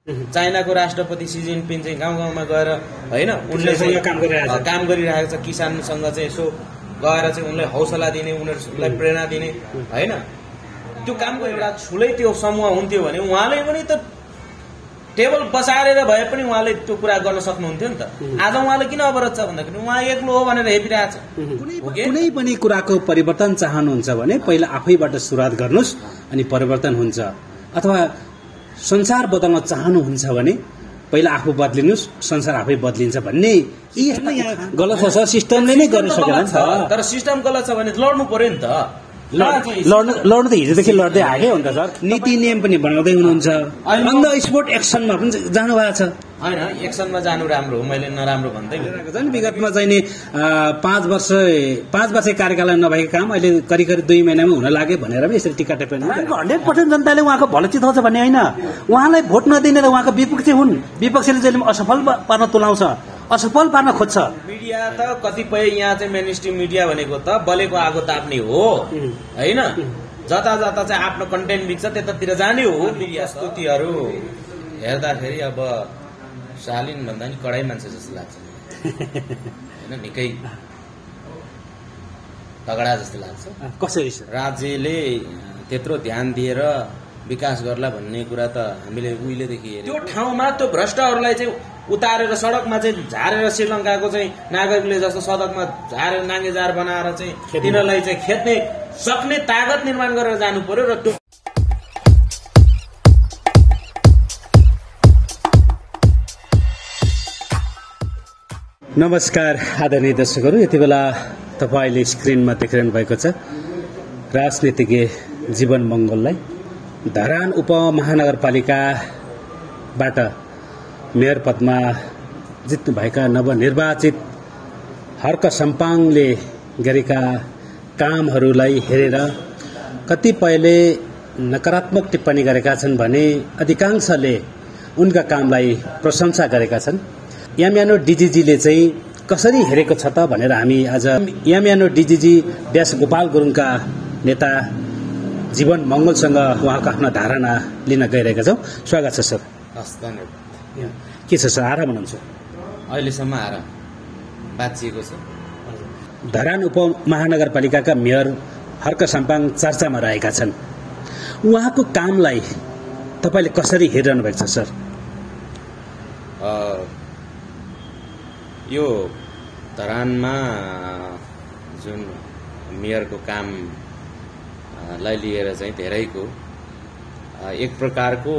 चाइनाको राष्ट्रपति C Jinping चाहिँ गाउँ गाउँमा गएर होइन उनले चाहिँ काम गरिरहेको छ। किसानसँग चाहिँ यसो गएर चाहिँ उनलाई हौसला दिने, उनीहरूलाई प्रेरणा दिने होइन, त्यो कामको एउटा ठुलै त्यो समूह हुन्थ्यो भने उहाँले पनि त टेबल बसारेर भए पनि उहाँले त्यो कुरा गर्न सक्नुहुन्थ्यो नि त। आज उहाँले किन अवरोध छ भन्दाखेरि उहाँ एक्लो हो भनेर हेपिरहेछ। कुनै पनि कुराको परिवर्तन चाहनुहुन्छ भने पहिला आफैबाट सुरुवात गर्नुहोस् अनि परिवर्तन हुन्छ, अथवा संसार बदल्न चाहनुहुन्छ भने पहिला आफू बदलिनुहोस्, संसार आफै बदलिन्छ भन्ने गलत छ सर। सिस्टमले नै गर्न सकेन नि त। तर सिस्टम गलत छ भने लड्नु पर्यो नि त। लड्नु त हिजोदेखि लड्दै आएकै हो नि त सर। नीति नियम पनि बनाउँदै हुनुहुन्छ, अन द स्पोट एक्सनमा पनि जानु भएको छ। होइन, एक्सनमा जानु राम्रो हो, मैले नराम्रो भन्दै झन् विगतमा चाहिँ नि 5 वर्ष कार्यकाल नभएको काम अहिले करिब 2 महिनामा हुन लाग्यो भनेर पनि यसरी टिका टिप्पणी 100% जनताले उहाँको भलो चिताउँछ भन्ने होइन। उहाँलाई भोट नदिने र उहाँको विपक्षी हुन्, विपक्षीले जहिले असफल पार्न तुलाउँछ, असफल पार्न खोज्छ। मिडिया त कतिपय यहाँ चाहिँ मेन स्ट्रिम मिडिया भनेको त बलेको आगो ताप्ने हो होइन। जता जता चाहिँ आफ्नो कन्टेन्ट बिग्छ त्यतातिर जाने हो। मिडिया स्तुतिहरू हेर्दाखेरि अब शालीन भन्दा नि कडै मान्छे जस्तो लाग्छ होइन, निकै तगडा जस्तो लाग्छ। कसरी राज्यले त्यत्रो ध्यान दिएर विकास गर्ला भन्ने कुरा त हामीले उहिलेदेखि हेर्यौं। त्यो ठाउँमा त्यो भ्रष्टहरूलाई चाहिँ उतारेर सडकमा चाहिँ झारेर श्रीलङ्काको चाहिँ नागरिकले जस्तो सडकमा झारेर नाङ्गेजार बनाएर चाहिँ तिनीहरूलाई चाहिँ खेद्ने सक्ने तागत निर्माण गरेर जानु पर्यो। र त्यो नमस्कार आदरणीय दर्शकहरू, यति बेला तपाईले स्क्रिनमा देखिरहनु भएको छ राजनीतिज्ञ जीवन मङ्गललाई धरान उपमहानगरपालिकाबाट मेयर पदमा जित्नुभएका नवनिर्वाचित हर्क सम्पाङले गरेका कामहरूलाई हेरेर कतिपयले नकारात्मक टिप्पणी गरेका छन् भने अधिकांशले उनका कामलाई प्रशंसा गरेका छन्। याम्यानो डिजिजीले चाहिँ कसरी हेरेको छ त भनेर हामी आज याम्यानो डिजिजी ड्यास गोपाल गुरुङका नेता जीवन मङ्गलसँग उहाँको आफ्नो धारणा लिन गइरहेका छौँ। स्वागत छ सर। के छ सर, आराम हुनुहुन्छ? अहिलेसम्म आराम बाँचिएको छ। धरान उपमहानगरपालिकाका मेयर हर्क सम्पाङ चर्चामा रहेका छन्, उहाँको कामलाई तपाईँले कसरी हेरिरहनु भएको छ सर? यो धरानमा जुन मेयरको कामलाई लिएर चाहिँ धेरैको एक प्रकारको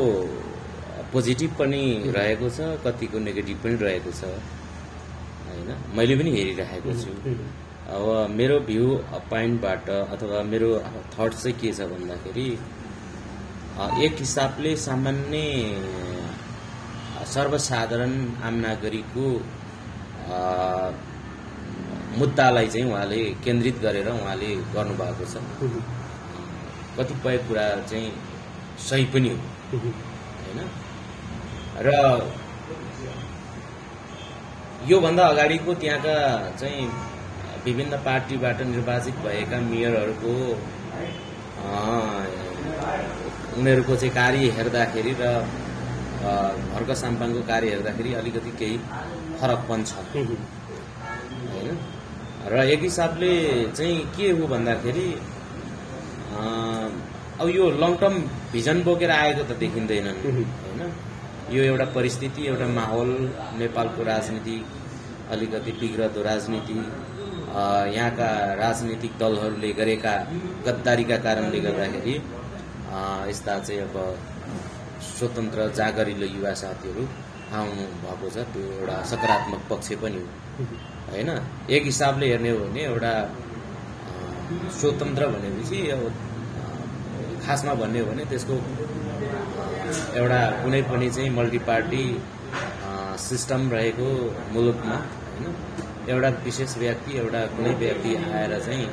पोजिटिभ पनि रहेको छ, कतिको नेगेटिभ पनि रहेको छ होइन। मैले पनि हेरिरहेको छु। अब मेरो भ्यू पोइन्टबाट अथवा मेरो थट चाहिँ के छ भन्दाखेरि एक हिसाबले सामान्य सर्वसाधारण आम नागरिकको मुद्दालाई चाहिँ उहाँले केन्द्रित गरेर उहाँले गर्नुभएको छ। कतिपय कुरा चाहिँ सही पनि हो होइन। र योभन्दा अगाडिको त्यहाँका चाहिँ विभिन्न पार्टीबाट निर्वाचित भएका मेयरहरूको उनीहरूको चाहिँ कार्य हेर्दाखेरि र हर्क साम्पाङको कार्य हेर्दाखेरि अलिकति केही फरक पनि छ होइन। र एक हिसाबले चाहिँ के हो भन्दाखेरि अब यो लङ टर्म भिजन बोकेर आएको त देखिँदैनन् होइन। यो एउटा परिस्थिति, एउटा माहौल, नेपालको राजनीति अलिकति बिग्रदो राजनीति, यहाँका राजनीतिक दलहरूले गरेका गद्दारीका कारणले गर्दाखेरि यस्ता चाहिँ अब स्वतन्त्र जागरिलो युवा साथीहरू आउनु भएको छ। त्यो एउटा सकारात्मक पक्ष पनि हो होइन। एक हिसाबले हेर्ने हो भने एउटा स्वतन्त्र भनेपछि खासमा भन्ने हो भने त्यसको एउटा कुनै पनि चाहिँ मल्टी पार्टी सिस्टम रहेको मुलुकमा होइन एउटा विशेष व्यक्ति, एउटा कुनै व्यक्ति आएर चाहिँ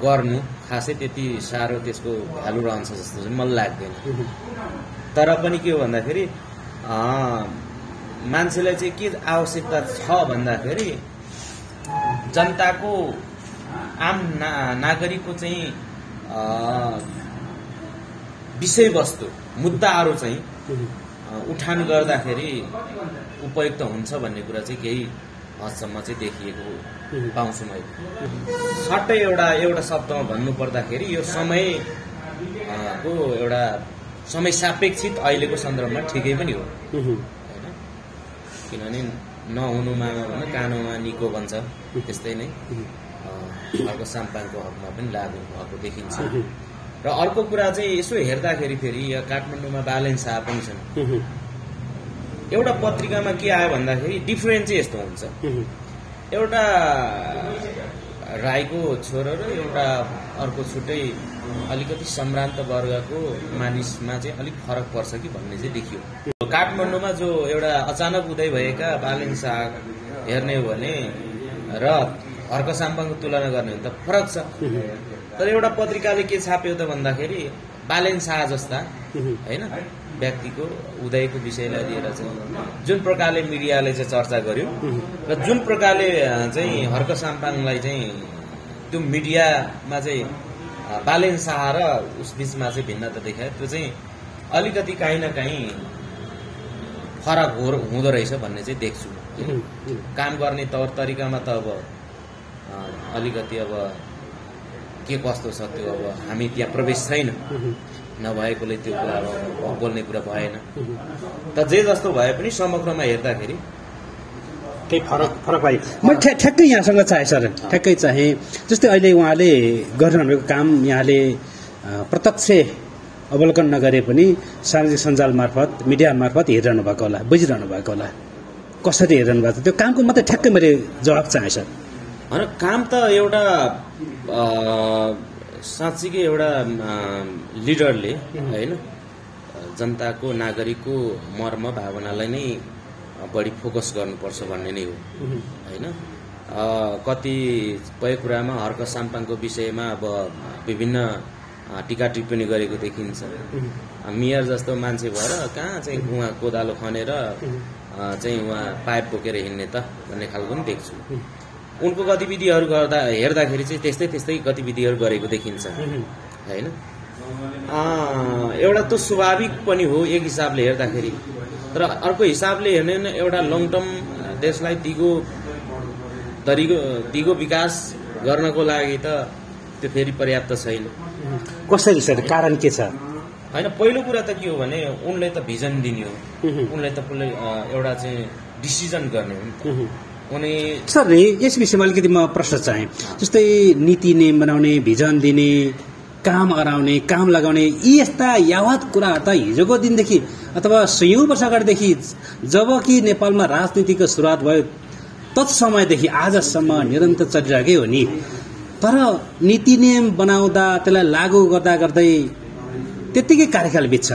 गर्नु खासै त्यति साह्रो त्यसको भ्यालु रहन्छ जस्तो चाहिँ मलाई लाग्दैन। तर पनि के हो भन्दाखेरि मान्छेलाई चाहिँ के आवश्यकता छ भन्दाखेरि जनताको आम नागरिकको चाहिँ विषयवस्तु मुद्दाहरू चाहिँ उठान गर्दाखेरि उपयुक्त हुन्छ भन्ने कुरा चाहिँ केही हदसम्म चाहिँ देखिएको पाउँछु मैले। सट्टै एउटा शब्दमा भन्नुपर्दाखेरि यो समय को एउटा समय सापेक्षित अहिलेको सन्दर्भमा ठिकै पनि हो होइन, किनभने नहुनुमा भने कानुमा निको भन्छ, त्यस्तै नै अर्को साम्पाङको हकमा पनि लागु भएको देखिन्छ। र अर्को कुरा चाहिँ यसो हेर्दाखेरि फेरि यहाँ काठमाडौँमा बालेन शाह पनि छन्। एउटा पत्रिकामा के आयो भन्दाखेरि डिफरेन्ट चाहिँ यस्तो हुन्छ, एउटा राईको छोरो र एउटा अर्को छुट्टै अलिकति सम्भ्रान्त वर्गको मानिसमा चाहिँ अलिक फरक पर्छ कि भन्ने चाहिँ देखियो। काठमाडौँमा जो एउटा अचानक उदय भएका बालेन शाह हेर्ने हो भने र हर्क साम्पाङको तुलना गर्ने हो भने त फरक छ। तर एउटा पत्रिकाले के छाप्यो त भन्दाखेरि बालेन शाह जस्ता होइन व्यक्तिको उदयको विषयलाई लिएर चाहिँ जुन प्रकारले मिडियाले चाहिँ चर्चा गर्यो र जुन प्रकारले चाहिँ हर्क साम्पाङलाई चाहिँ त्यो मिडियामा चाहिँ बालेन शाह र उस बिचमा चाहिँ भिन्नता देखायो, त्यो चाहिँ अलिकति काहीँ न काहीँ फरक हुँदो रहेछ भन्ने चाहिँ देख्छु। काम गर्ने तौर तरिकामा त अब अलिकति अब के कस्तो छ त्यो अब हामी त्यहाँ प्रवेश छैन, नभएकोले त्यो कुरा अब बोल्ने कुरा भएन। त जे जस्तो भए पनि समग्रमा हेर्दाखेरि केही फरक पाइ। म ठ्याक्कै यहाँसँग चाहे सर, ठ्याक्कै चाहे जस्तै अहिले उहाँले गरिरहनु भएको काम यहाँले प्रत्यक्ष अवलोकन नगरे पनि सामाजिक सञ्जाल मार्फत मिडिया मार्फत हेरिरहनु भएको होला, बुझिरहनु भएको होला, कसरी हेरिरहनु भएको त्यो कामको मात्रै ठ्याक्कै मैले जवाब चाहे सर। होइन, काम त एउटा साँच्चीकै एउटा लिडरले होइन जनताको नागरिकको मर्म भावनालाई नै बढी फोकस गर्नुपर्छ भन्ने नै हो होइन। कतिपय कुरामा हर्क साम्पाङको विषयमा अब विभिन्न टीका टिप्पणी गरेको देखिन्छ। मेयर जस्तो मान्छे भएर कहाँ चाहिँ उहाँ कोदालो खनेर चाहिँ उहाँ पाइप बोकेर हिँड्ने त भन्ने खालको पनि देख्छु। उनको गतिविधिहरू हेर्दाखेरि चाहिँ त्यस्तै गतिविधिहरू गरेको देखिन्छ होइन। एउटा त स्वाभाविक पनि हो एक हिसाबले हेर्दाखेरि, तर अर्को हिसाबले हेर्ने भने एउटा लङ टर्म देशलाई दिगो विकास गर्नको लागि त त्यो फेरि पर्याप्त छैन। कसरी सर, कारण के छ? होइन, पहिलो कुरा त के हो भने उनले त भिजन दिने हो, उनले त एउटा चाहिँ डिसिजन गर्ने हो नि त। सर नि यस विषयमा अलिकति म प्रश्न चाहेँ। जस्तै नीति नियम बनाउने, भिजन दिने, काम अराउने, काम लगाउने, यी यस्ता यावत कुराहरू त हिजोको दिनदेखि अथवा सयौं वर्ष अगाडिदेखि जब कि नेपालमा राजनीतिको सुरुवात भयो तत्समयदेखि आजसम्म निरन्तर चलिरहेकै हो नि। तर नीति नियम बनाउँदा त्यसलाई लागू गर्दा गर्दै त्यत्तिकै कार्यकाल बित्छ,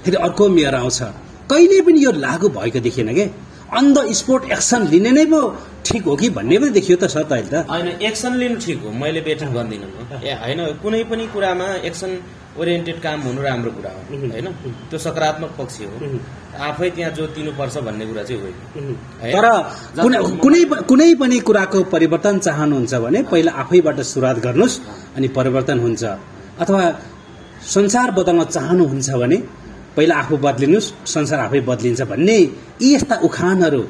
फेरि अर्को मेयर आउँछ, कहिले पनि यो लागू भएको देखिएन के। अन द स्पोर्ट एक्सन लिने नै पो ठिक हो कि भन्ने पनि देखियो त सर। त अहिले त होइन, एक्सन लिनु ठिक हो, मैले बेटर गर्दिनँ होइन। कुनै पनि कुरामा एक्सन ओरिएन्टेड काम हुनु राम्रो कुरा हो होइन, त्यो सकारात्मक पक्ष हो। आफै त्यहाँ जोतिनुपर्छ भन्ने कुरा चाहिँ होइन। तर कुनै पनि कुराको परिवर्तन चाहनुहुन्छ भने पहिला आफैबाट सुरुवात गर्नुहोस् अनि परिवर्तन हुन्छ। अथवा संसार बदल्न चाहनुहुन्छ भने पहिला आफू बदलिनुहोस्, संसार आफै बदलिन्छ भन्ने यी यस्ता उखानहरू,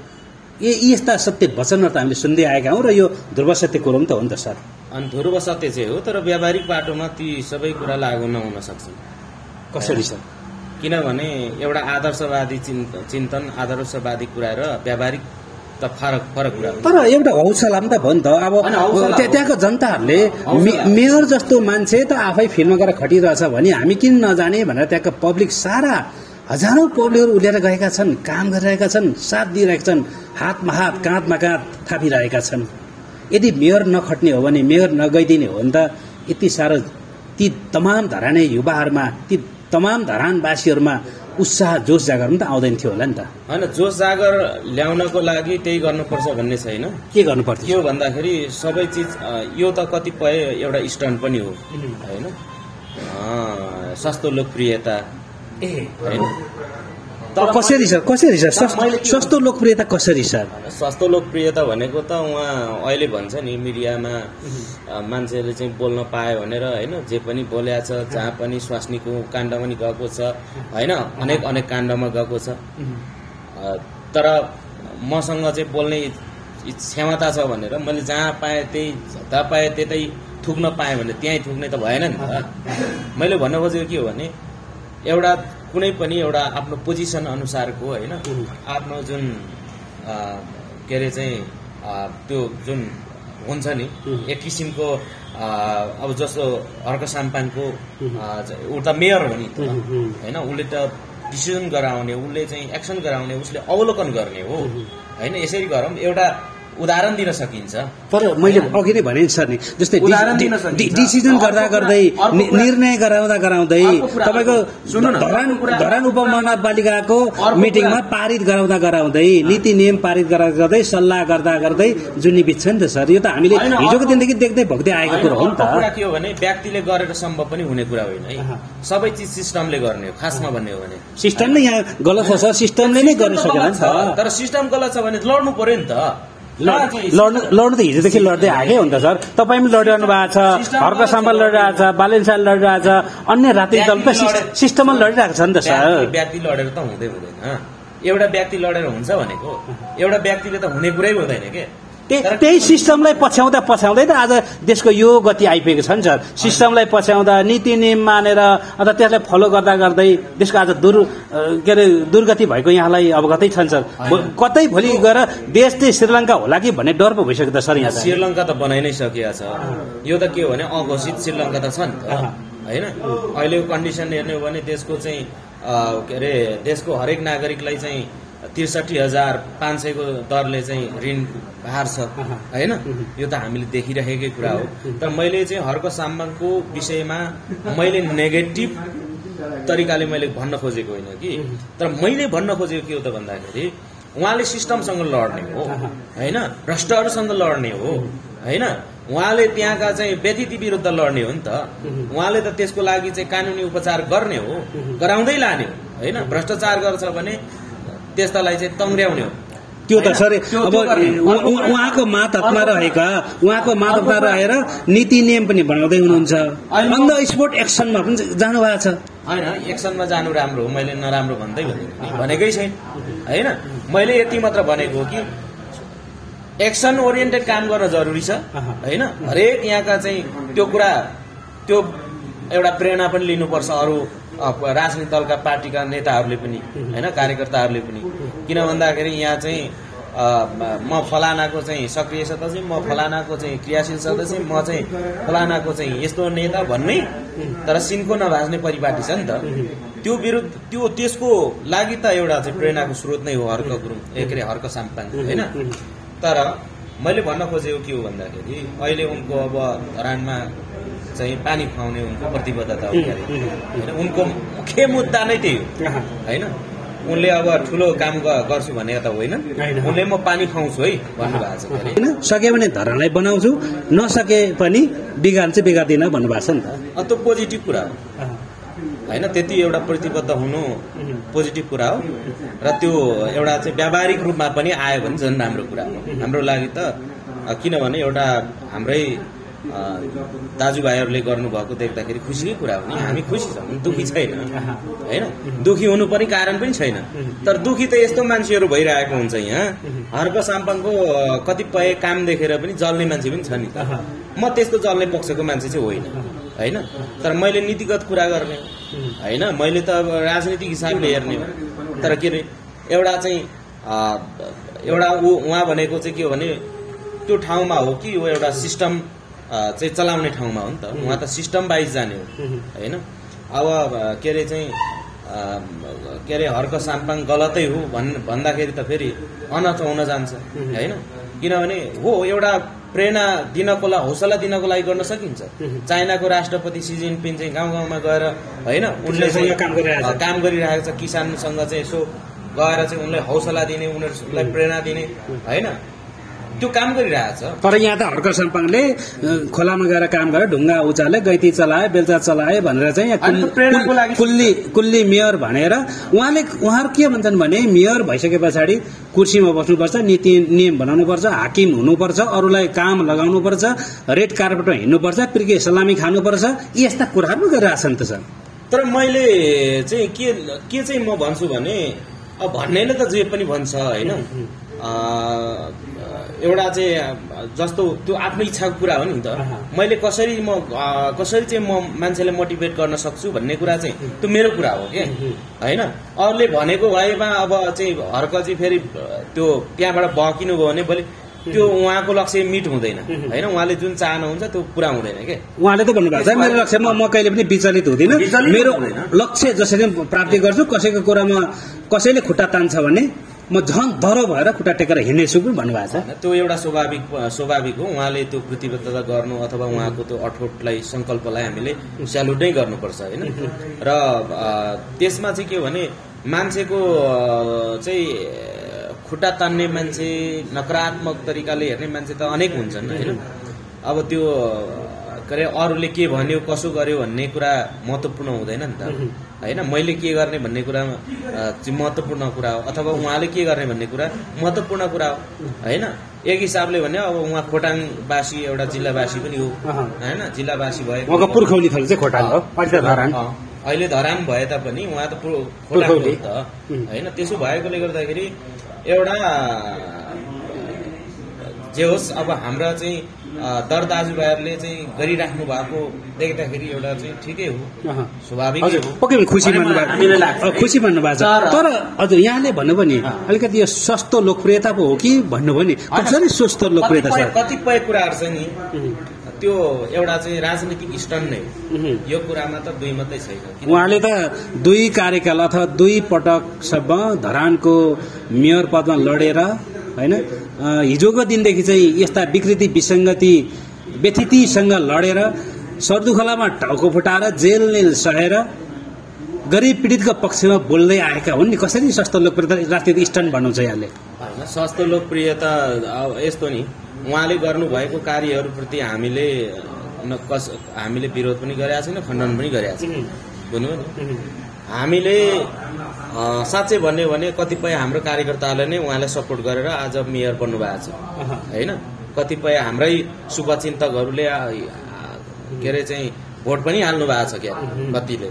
यी यस्ता सत्य वचनहरू त हामीले सुन्दै आएका हौँ र यो ध्रुव सत्य कुरो पनि त हो नि त सर। अनि ध्रुव सत्य चाहिँ हो, तर व्यावहारिक बाटोमा ती सबै कुरा लागू नहुन सक्छन्। कसरी सर? किनभने एउटा आदर्शवादी चिन्तन, आदर्शवादी कुरा र व्यावहारिक त फरक कुरा हो। तर एउटा हौसला पनि त भयो नि त। अब त्यहाँको जनताहरूले मेयर जस्तो मान्छे त आफै फिल्डमा गएर खटिरहेछ भने हामी किन नजाने भनेर त्यहाँको पब्लिक, सारा हजारौं पब्लिकहरू उलेर गएका छन्, काम गरिरहेका छन्, साथ दिइरहेका छन्, हातमा हात काँधमा काँध थापिरहेका छन्। यदि मेयर नखट्ने हो भने, मेयर नगइदिने हो भने त यति साह्रो ती तमाम धराने युवाहरूमा, ती तमाम धरानवासीहरूमा उत्साह जोस जागर पनि त आउँदैन थियो होला नि त। होइन, जोस जागर ल्याउनको लागि त्यही गर्नुपर्छ भन्ने छैन। के गर्नुपर्छ? के हो भन्दाखेरि सबै चिज यो त कतिपय एउटा स्टन्ट पनि हो होइन, सस्तो लोकप्रियता होइन, कसरी सर सस्तो लोकप्रियता कसरी सर? सस्तो लोकप्रियता भनेको त उहाँ अहिले भन्छ नि मिडियामा मान्छेले चाहिँ बोल्न पायो भनेर होइन, जे पनि बोलेको छ, जहाँ पनि स्वास्नीको काण्डमा नि गएको छ होइन, अनेक काण्डमा गएको छ। तर मसँग चाहिँ बोल्ने क्षमता छ भनेर मैले जहाँ पाएँ त्यतै थुक्न पाएँ भने त्यहीँ थुक्ने त भएन नि त। मैले भन्न खोजेको के हो भने एउटा कुनै पनि एउटा आफ्नो पोजिसन अनुसारको होइन, आफ्नो जुन के अरे चाहिँ त्यो जुन हुन्छ नि एक किसिमको अब जस्तो हर्क साम्पाङको ऊ त मेयर हो नि त होइन, उसले त डिसिजन गराउने, उसले चाहिँ एक्सन गराउने, उसले अवलोकन गर्ने हो होइन। यसरी गरौँ, एउटा उदाहरण दिन सकिन्छ। तर मैले अघि नै भने सर नि जस्तै डिसिजन गर्दा गर्दै निर्णय गराउँदै तपाईँको धरान उपमहानगरपालिकाको मिटिङमा पारित गराउँदै नीति नियम पारित गर्दै सल्लाह गर्दै जुनी बित्छ नि त सर। यो त हामीले हिजोको दिनदेखि देख्दै भोग्दै आएको कुरा हो नि त। कुरा के हो भने व्यक्तिले गरेर सम्भव पनि हुने कुरा होइन है, सबै चिज सिस्टमले गर्ने हो खासमा भन्ने हो भने। सिस्टम नै यहाँ गलत छ सर, सिस्टमले नै गर्न सकेन नि त। तर सिस्टम गलत छ भने लड्नु पर्यो नि त। लड्नु त हिजोदेखि लड्दै आएकै हो नि त सर। तपाईँ पनि लडिरहनु भएको छ, हर्क साम्पाङ लडिरहेको छ, बालेन शाह लडिरहेको छ, अन्य राजनीतिक दल पनि सिस्टममा लडिरहेको छ नि त सर। व्यक्ति लडेर त हुँदैन, एउटा व्यक्ति लडेर हुन्छ भनेको एउटा व्यक्तिले त हुने कुरै हुँदैन के। त्यही सिस्टमलाई पछ्याउँदै त आज देशको यो गति आइपुगेको छ नि सर। सिस्टमलाई पछ्याउँदा नीति नियम मानेर अन्त त्यसलाई फलो गर्दै देशको आज दुर्गति भएको यहाँलाई अवगतै छन् सर। कतै भोलि गएर देश चाहिँ श्रीलङ्का होला कि भन्ने डर पो भइसक्यो त सर। यहाँ श्रीलङ्का त बनाइ नै सकिएको छ। यो त के हो भने अघोषित श्रीलङ्का त छ नि त होइन। अहिलेको कन्डिसन हेर्ने हो भने देशको चाहिँ के अरे देशको हरेक नागरिकलाई चाहिँ 63,500 को दरले चाहिँ ऋण भार छ होइन। यो त हामीले देखिरहेकै कुरा हो। तर मैले चाहिँ हर्क साम्पाङको विषयमा मैले नेगेटिभ तरिकाले मैले भन्न खोजेको होइन कि, तर मैले भन्न खोजेको के हो त भन्दाखेरि उहाँले सिस्टमसँग लड्ने हो होइन, भ्रष्टहरूसँग लड्ने हो होइन, उहाँले त्यहाँका चाहिँ व्यतिथि विरुद्ध लड्ने हो नि त। उहाँले त त्यसको लागि चाहिँ कानुनी उपचार गर्ने हो, गराउँदै लाने हो होइन। भ्रष्टाचार गर्छ भने त्यस्तालाई चाहिँ तङ्ग्र्याउने हो। त्यो त सर अब उहाँको मातहतमा रहेर नीति नियम पनि बनाउँदै हुनुहुन्छ, अन द स्पोट एक्सनमा पनि जानु भएको छ होइन। एक्सनमा जानु राम्रो हो, मैले नराम्रो भनेकै छैन होइन। मैले यति मात्र भनेको हो कि एक्सन ओरिएन्टेड काम गर्न जरुरी छ होइन। हरेक यहाँका चाहिँ त्यो कुरा त्यो एउटा प्रेरणा पनि लिनुपर्छ अरू राजनीतिक दलका पार्टीका नेताहरूले पनि होइन, कार्यकर्ताहरूले पनि। किन भन्दाखेरि यहाँ चाहिँ म फलानाको चाहिँ सक्रिय सदस्य, म फलानाको चाहिँ क्रियाशील सदस्य, म चाहिँ फलानाको चाहिँ यस्तो नेता भन्ने, तर सिनको नभाज्ने परिपाटी छ नि त। त्यो विरुद्ध त्यसको लागि त एउटा चाहिँ प्रेरणाको स्रोत नै हो हर्क गुरुङ के अरे हर्क साम्पाङ होइन। तर मैले भन्न खोजेको के हो भन्दाखेरि अहिले उनको अब धरानमा चाहिँ पानी खुवाउने उनको प्रतिबद्धता हो होइन। उनको मुख्य मुद्दा नै त्यही हो होइन। उनले अब ठुलो काम गर्छु भनेको त होइन, उनले म पानी खुवाउँछु है भन्नुभएको छ होइन। सके भने धरानलाई बनाउँछु, नसके पनि बिगार्दिन भन्नुभएको छ नि त। त्यो पोजिटिभ कुरा हो होइन। त्यति एउटा प्रतिबद्ध हुनु पोजिटिभ कुरा हो र त्यो एउटा चाहिँ व्यावहारिक रूपमा पनि आयो भने झन् राम्रो कुरा हो हाम्रो लागि त। किनभने एउटा हाम्रै दाजुभाइहरूले गर्नुभएको देख्दाखेरि खुसीकै कुरा हो नि। हामी खुसी छौँ, दुखी छैन होइन। दुखी हुनु पनि कारण पनि छैन। तर दुखी त यस्तो मान्छेहरू भइरहेको हुन्छ यहाँ। हर्क साम्पाङको कतिपय काम देखेर पनि जल्ने मान्छे पनि छ नि त। म त्यस्तो जल्ने पक्षको मान्छे चाहिँ होइन होइन। तर मैले नीतिगत कुरा गर्ने होइन, मैले त अब राजनीतिक हिसाबले हेर्ने हो। तर के अरे एउटा चाहिँ एउटा उहाँ भनेको चाहिँ के हो भने त्यो ठाउँमा हो कि यो एउटा सिस्टम चाहिँ चलाउने ठाउँमा हो नि त। उहाँ त सिस्टम वाइज जाने हो होइन। अब के अरे चाहिँ के अरे हर्क साम्पाङ गलतै हो भन्दाखेरि त फेरि अनर्थ हुन जान्छ होइन। किनभने हो एउटा प्रेरणा दिनको लागि, हौसला दिनको लागि गर्न सकिन्छ। चाइनाको राष्ट्रपति सी जिनपिङ चाहिँ गाउँ गाउँमा गएर होइन उनले चाहिँ काम गरिरहेको छ, किसानसँग चाहिँ यसो गएर चाहिँ उनलाई हौसला दिने, उनीहरूलाई प्रेरणा दिने होइन। त्यो काम गरिरहेछ। तर यहाँ त हर्क सम्पाङले खोलामा गएर काम गरेर ढुङ्गा उचाले गैती चलाए बेलचा चलाए भनेर चाहिँ यहाँ कुल्ली मेयर भनेर उहाँहरू के भन्छन् भने मेयर भइसके पछाडि कुर्सीमा बस्नुपर्छ, नीति नियम बनाउनुपर्छ, हाकिम हुनुपर्छ, अरूलाई काम लगाउनुपर्छ, रेड कार्पेटमा हिँड्नुपर्छ, पिर्के सलामी खानुपर्छ, यस्ता कुराहरू गरिरहेछन् त सर। तर मैले चाहिँ के चाहिँ म भन्छु भने अब भन्नेले त जे पनि भन्छ होइन, एउटा चाहिँ जस्तो त्यो आफ्नो इच्छाको कुरा हो नि त। मैले कसरी चाहिँ म मान्छेलाई मोटिभेट गर्न सक्छु भन्ने कुरा चाहिँ त्यो मेरो कुरा हो के होइन। अरूले भनेको भएमा अब चाहिँ हर्क चाहिँ फेरि त्यो त्यहाँबाट बकिनु भयो भने भोलि त्यो उहाँको लक्ष्य मिट हुँदैन होइन, उहाँले जुन चाहनुहुन्छ त्यो पुरा हुँदैन के। उहाँले त भन्नुभएको छ मेरो लक्ष्यमा म कहिले पनि विचलित हुँदिनँ, मेरो लक्ष्य जसरी प्राप्ति गर्छु, कसैको कुरामा कसैले खुट्टा तान्छ भने म झन् दह्रो भएर खुट्टा टेकेर हिँड्नेछु पनि भन्नुभएको छ। त्यो एउटा स्वाभाविक हो। उहाँले त्यो प्रतिबद्धता गर्नु अथवा उहाँको त्यो अठोटलाई सङ्कल्पलाई हामीले स्यालुट नै गर्नुपर्छ होइन। र त्यसमा चाहिँ के हो भने मान्छेको चाहिँ खुट्टा तान्ने मान्छे, नकारात्मक तरिकाले हेर्ने मान्छे त अनेक हुन्छन् होइन। अब त्यो के अरे अरूले के भन्यो कसो गर्यो भन्ने कुरा महत्त्वपूर्ण हुँदैन नि त होइन। मैले के गर्ने भन्ने कुरा चाहिँ महत्त्वपूर्ण कुरा हो, अथवा उहाँले के गर्ने भन्ने कुरा महत्त्वपूर्ण कुरा हो होइन। एक हिसाबले भने अब उहाँ खोटाङवासी एउटा जिल्लावासी पनि हो होइन, जिल्लावासी भएको पुर्खौली थल चाहिँ खोटाङ हो, अहिले धरान भए तापनि उहाँ त खोटाङ हो त होइन। त्यसो भएकोले गर्दाखेरि एउटा जे होस् अब हाम्रा चाहिँ दर दाजुभाइहरूले चाहिँ गरिराख्नु भएको देख्दाखेरि एउटा चाहिँ ठिकै हो, स्वाभाविक हो, पक्कै पनि खुसी भन्नुभएको छ। तर हजुर यहाँले भन्नुभयो नि अलिकति यो सस्तो लोकप्रियता पो हो कि भन्नुभयो नि, कसरी सस्तो लोकप्रियता छ? कतिपय कुराहरू छ नि त्यो एउटा चाहिँ राजनीतिक स्टन्ट नै यो कुरामा त दुई मात्रै छैन। उहाँले त 2 कार्यकाल अथवा 2 पटकसम्म धरानको मेयर पदमा लडेर होइन, हिजोको दिनदेखि चाहिँ यस्ता विकृति विसङ्गति व्यथितिसँग लडेर सर्दुखोलामा टाउको फुटाएर जेल नेल सहेर गरिब पीडितको पक्षमा बोल्दै आएका हुन् नि। कसरी सस्तो लोकप्रियता राजनीतिक स्टन्ट भन्नुहुन्छ यहाँले? होइन, सस्तो लोकप्रियता यस्तो नि, उहाँले गर्नुभएको कार्यहरूप्रति हामीले विरोध पनि गरेका छैन, खण्डन पनि गरेका छैन बुझ्नुभयो नि। हामीले साँच्चै भन्यो भने कतिपय हाम्रो कार्यकर्ताहरूले नै उहाँलाई सपोर्ट गरेर आज मेयर बन्नुभएको छ होइन। कतिपय हाम्रै शुभचिन्तकहरूले के अरे चाहिँ भोट पनि हाल्नु भएको छ क्या कतिले,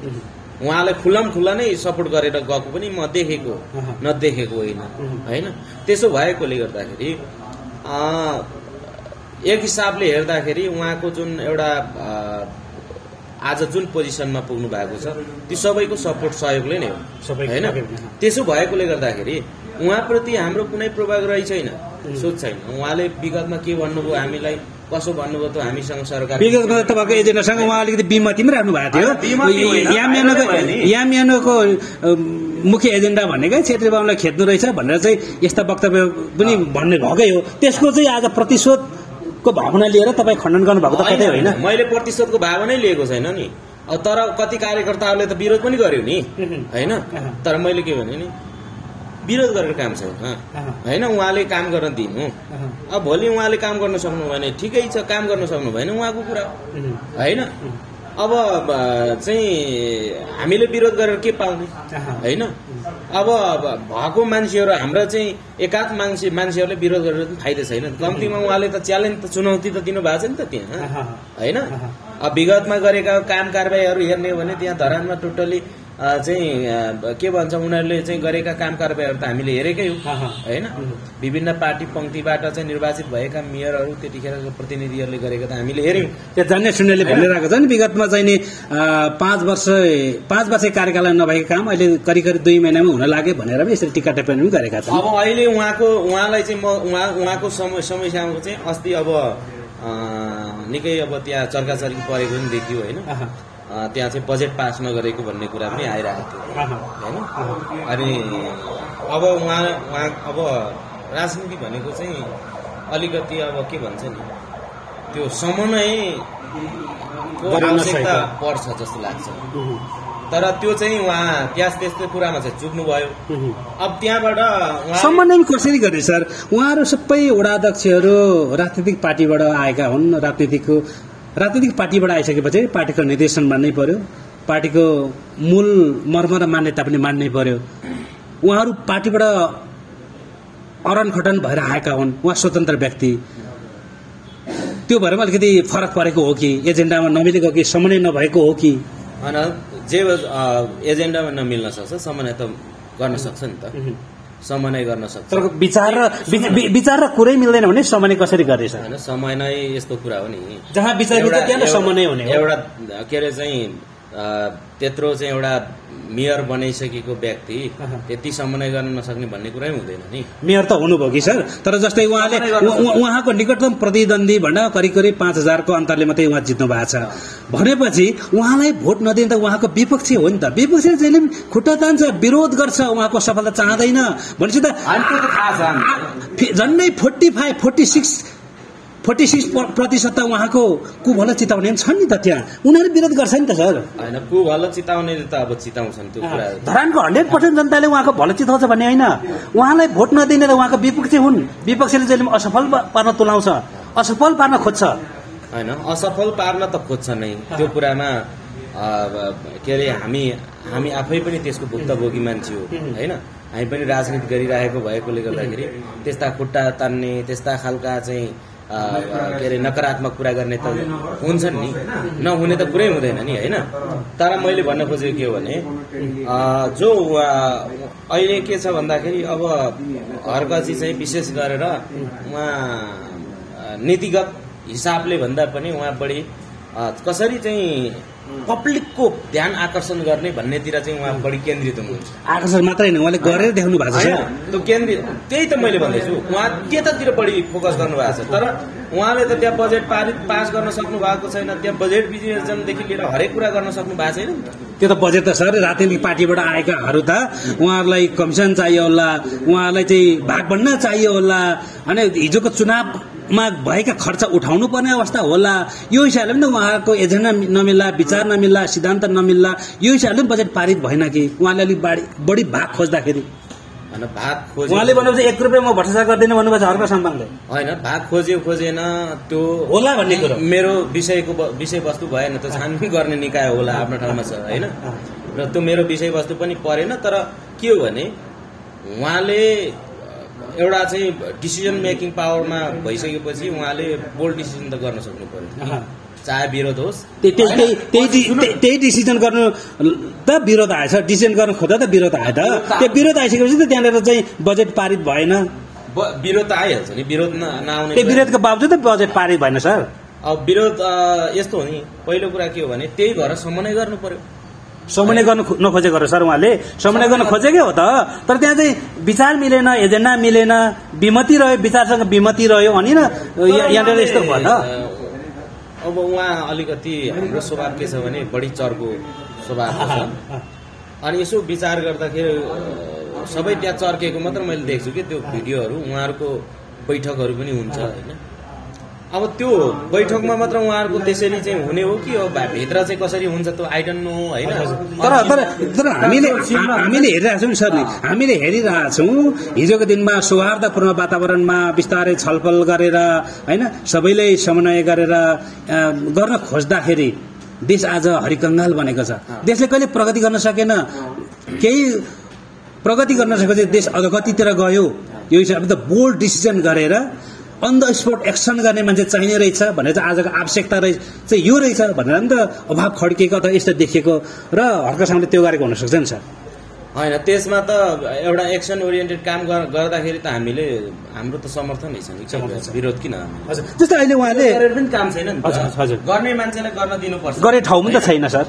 उहाँलाई खुल्ला नै सपोर्ट गरेर गएको पनि म देखेको नदेखेको होइन। त्यसो भएकोले गर्दाखेरि एक हिसाबले हेर्दाखेरि उहाँको जुन एउटा आज जुन पोजिसनमा पुग्नु भएको छ त्यो सबैको सपोर्ट सहयोगले नै हो होइन। त्यसो भएकोले गर्दाखेरि उहाँप्रति हाम्रो कुनै प्रभाव रही छैन, सोच छैन। उहाँले विगतमा के भन्नुभयो, हामीलाई कसो भन्नुभयो, त हामीसँग सरकार विगतमा तपाईँको एजेन्डासँग उहाँ अलिकति विमति पनि राख्नु भएको थियो। यामियानको मुख्य एजेन्डा भनेकै छेत्री बाहुनलाई खेद्नु रहेछ भनेर चाहिँ यस्ता वक्तव्य पनि भन्ने भएकै हो। त्यसको चाहिँ आज प्रतिशोधको भावना लिएर तपाईँ खण्डन गर्नुभएको त कतै होइन? मैले प्रतिशोधको भावनै लिएको छैन नि, तर कति कार्यकर्ताहरूले त विरोध पनि गर्यो नि होइन। तर मैले के भने नि विरोध गरेर काम छैन होइन, उहाँले काम गर्न दिनु। अब भोलि उहाँले काम गर्न सक्नु भने ठिकै छ, काम गर्न सक्नु भएन उहाँको कुरा होइन। अब चाहिँ हामीले विरोध गरेर के पाउने होइन। अब भएको मान्छेहरू हाम्रो चाहिँ एकाध मान्छेहरूले विरोध गरेर पनि फाइदा छैन। कम्तीमा उहाँले त च्यालेन्ज त चुनौती त दिनु भएको छ नि त त्यहाँ होइन। अब विगतमा गरेका काम कारबाहीहरू हेर्ने हो भने त्यहाँ धरानमा टोटली चाहिँ के भन्छ उनीहरूले चाहिँ गरेका काम कारबाहीहरू त हामीले हेरेकै हो होइन। विभिन्न पार्टी पंक्तिबाट चाहिँ निर्वाचित भएका मेयरहरू त्यतिखेरको प्रतिनिधिहरूले गरेका त हामीले हेऱ्यौँ। त्यो जान्ने सुन्नेले भनिरहेको छ नि विगतमा चाहिँ नि 5 वर्ष कार्यकाल नभएको काम अहिले करिब 2 महिनामा हुन लाग्यो भनेर पनि यसरी टिका टिप्पणी पनि गरेका छन्। अब अहिले उहाँलाई चाहिँ उहाँको समस्याको चाहिँ अस्ति अब निकै अब त्यहाँ चर्काचर्की परेको पनि देखियो होइन। त्यहाँ चाहिँ बजेट पास नगरेको भन्ने कुरा पनि आइरहेको थियो होइन। अनि अब उहाँ अब राजनीति भनेको चाहिँ अलिकति अब के भन्छ नि त्यो समन्वयको आवश्यकता पर्छ जस्तो लाग्छ तर त्यो चाहिँ उहाँ त्यस्तो कुरामा चाहिँ चुक्नु भयो। अब त्यहाँबाट समन्वय कसरी गर्ने सर? उहाँहरू सबै वडा अध्यक्षहरू राजनीतिक पार्टीबाट आएका हुन्। राजनीतिक पार्टीबाट आइसकेपछि पार्टीको निर्देशन मान्नै पर्यो, पार्टीको मूल मर्म र मान्यता पनि मान्नै पर्यो। उहाँहरू पार्टीबाट अरन खटन भएर आएका हुन्, उहाँ स्वतन्त्र व्यक्ति। त्यो भएर अलिकति फरक परेको हो कि एजेन्डामा नमिलेको कि समन्वय नभएको हो कि? होइन, जे एजेन्डामा नमिल्न सक्छ, समन्वय त गर्न सक्छ नि त, समन्वय गर्न सक्छ। तर विचार र कुरै मिल्दैन भने समन्वय कसरी गर्ने सर? होइन, समन्वय यस्तो कुरा हो नि, जहाँ विचार त्यहाँ समन्वय हुने हो। एउटा के अरे चाहिँ त्यत्रो चाहिँ एउटा मेयर बनाइसकेको व्यक्ति त्यति समन्वय गर्न नसक्ने भन्ने कुरै हुँदैन नि। मेयर त हुनुभयो कि सर, तर जस्तै उहाँको निकटतम प्रतिद्वन्दी भन्दा करिब 5000 को अन्तरले मात्रै उहाँ जित्नु भएको छ भनेपछि उहाँलाई भोट नदिने त उहाँको विपक्षी हो नि त। विपक्षीले जहिले खुट्टा तान्छ, विरोध गर्छ, उहाँको सफलता चाहँदैन भनेपछि त झन्डै 46% त उहाँको कुभल चिताउने छन् नि त। त्यहाँ उनीहरू विरोध गर्छ नि त सर। होइन, कुभल चिताउनेले त अब चिताउँछन् त्यो कुरा। धरानको 100% जनताले उहाँको भलो चिताउँछ भन्ने होइन, उहाँलाई भोट नदिने त उहाँको विपक्षी हुन्। विपक्षीले जहिले असफल पार्न तुलाउँछ, असफल पार्न खोज्छ। होइन, असफल पार्न त खोज्छ नै, त्यो कुरामा के अरे हामी आफै पनि त्यसको भुक्तभोगी मान्छे हो होइन। हामी पनि राजनीति गरिरहेको भएकोले गर्दाखेरि त्यस्ता खुट्टा तान्ने, त्यस्ता खालका चाहिँ के अरे नकारात्मक कुरा गर्ने त हुन्छन् नि, नहुने त कुरै हुँदैन नि होइन। तर मैले भन्न खोजेको के हो भने जो अहिले के छ भन्दाखेरि अब हर्कजी चाहिँ विशेष गरेर उहाँ नीतिगत हिसाबले भन्दा पनि उहाँ बढी कसरी चाहिँ पब्लिकको ध्यान आकर्षण गर्ने भन्नेतिर चाहिँ उहाँ बढी केन्द्रित हुनुहुन्छ। आकर्षण मात्रै होइन, उहाँले गरेर देखाउनु भएको छ। त्यो केन्द्रित, त्यही त मैले भन्दैछु, उहाँ त्यतातिर बढी फोकस गर्नु भएको छ। तर उहाँले त त्यहाँ बजेट पास गर्न सक्नु भएको छैन, त्यहाँ बजेट विनियोजनदेखि लिएर हरेक कुरा गर्न सक्नु भएको छैन। त्यो त बजेट त सर राजनीतिक पार्टीबाट आएकाहरू त उहाँहरूलाई कमिसन चाहियो होला, उहाँहरूलाई चाहिँ भाग बन्न चाहियो होला, अनि हिजोको चुनावमा भएका खर्च उठाउनु पर्ने अवस्था होला। यो हिसाबले पनि त उहाँको एजेन्डा नमिल्ला, विचार नमिल्ला, सिद्धान्त नमिल्ला, यो हिसाबले पनि बजेट पारित भएन कि? उहाँले अलिक बढी भाग खोज्दाखेरि उहाँले भनेपछि 1 रुपियाँ म भ्रष्टाचार गर्दैन भन्नुभएको छ हर्क सम्पाङले। होइन, भाग खोजेन त्यो होला भन्ने कुरो मेरो विषयवस्तु भएन, त छानबिन गर्ने निकाय होला आफ्नो ठाउँमा छ होइन। र त्यो मेरो विषयवस्तु पनि परेन। तर के हो भने उहाँले एउटा चाहिँ डिसिजन मेकिङ पावरमा भइसकेपछि उहाँले बोल्ड डिसिजन त गर्न सक्नु पर्यो, चाहे विरोध होस्। त्यही डिसिजन गर्नु त विरोध आएछ, डिसिजन गर्न खोज्दा त विरोध आयो त। त्यो विरोध आइसकेपछि त त्यहाँनिर चाहिँ बजेट पारित भएन। विरोध त आइहाल्छ नि, विरोध नआउने। त्यो विरोधको बावजुद बजेट पारित भएन सर। अब विरोध यस्तो हो नि, पहिलो कुरा के हो भने त्यही भएर समन्वय गर्नु पर्यो। समन्वय गर्न नखोजेको र सर, उहाँले समन्वय गर्न खोजेकै हो त। तर त्यहाँ चाहिँ विचार मिलेन, एजेन्डा मिलेन, विमति रह्यो, विचारसँग विमति रह्यो अनि यहाँनिर यस्तो भयो त। अब उहाँ अलिकति हाम्रो स्वभाव के छ भने बढी चर्को स्वभाव छ, अनि यसो विचार गर्दाखेरि सबै त्यहाँ चर्केको मात्र मैले देख्छु कि त्यो भिडियोहरू। उहाँहरूको बैठकहरू पनि हुन्छ होइन। अब त्यो बैठकमा मात्र उहाँहरूको त्यसरी चाहिँ हुने हो कि अब भित्र चाहिँ कसरी हुन्छ त्यो आई डोन्ट नो होइन। तर हामीले हेरिरहेछौँ नि सर, हामीले हेरिरहेछौँ हिजोको दिनमा सौहार्दपूर्ण वातावरणमा बिस्तारै छलफल गरेर होइन, सबैले समन्वय गरेर गर्न खोज्दाखेरि देश आज हरिकङ्गाल बनेको छ। देशले कहिले प्रगति गर्न सकेन, केही प्रगति गर्न सकेपछि देश अधोगतितिर गयो। यो हिसाबले त बोल्ड डिसिजन गरेर अन द स्पोट एक्सन गर्ने मान्छे चाहिने रहेछ भनेर चाहिँ आजको आवश्यकता चाहिँ यो रहेछ भनेर नि त अभाव खड्किएको अथवा यस्तो देखिएको र हर्कसँगले त्यो गरेको हुन सक्छ नि सर। होइन, त्यसमा त एउटा एक्सन ओरिएन्टेड काम गर्दाखेरि त हाम्रो त समर्थन नै छ नि, विरोध किन? जस्तै अहिले उहाँले पनि काम छैन नि, गर्ने मान्छेलाई गर्न दिनुपर्छ, गर्ने ठाउँ पनि त छैन सर।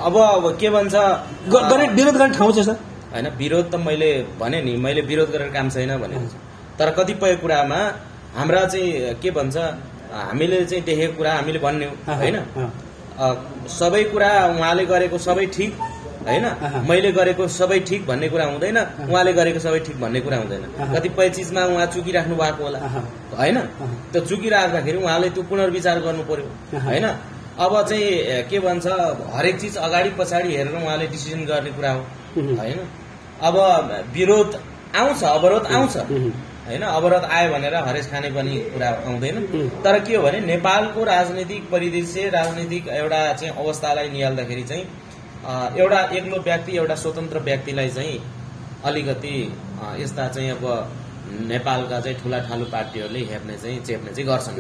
अब के भन्छ, विरोध गर्ने ठाउँ छ सर। होइन, विरोध त मैले भने नि, मैले विरोध गरेर काम छैन भनेको छु। तर कतिपय कुरामा हाम्रा चाहिँ के भन्छ, हामीले चाहिँ देखेको कुरा हामीले भन्ने होइन। सबै कुरा उहाँले गरेको सबै ठिक होइन, मैले गरेको सबै ठिक भन्ने कुरा हुँदैन, उहाँले गरेको सबै ठिक भन्ने कुरा हुँदैन। कतिपय चिजमा उहाँ चुकिराख्नु भएको होला होइन। त्यो चुकिराख्दाखेरि उहाँले त्यो पुनर्विचार गर्नु पर्यो होइन। अब चाहिँ के भन्छ हरेक चिज अगाडि पछाडि हेरेर उहाँले डिसिजन गर्ने कुरा हो होइन। अब विरोध आउँछ, अवरोध आउँछ होइन, अवरोध आयो भनेर हरेस खाने पनि कुरा आउँदैन। तर के हो भने नेपालको राजनीतिक परिदृश्य, राजनीतिक एउटा चाहिँ अवस्थालाई निहाल्दाखेरि चाहिँ एउटा एक्लो व्यक्ति, एउटा स्वतन्त्र व्यक्तिलाई चाहिँ अलिकति यस्ता चाहिँ अब नेपालका चाहिँ ठुला ठालु पार्टीहरूले हेर्ने चाहिँ चेप्ने चाहिँ गर्छन्।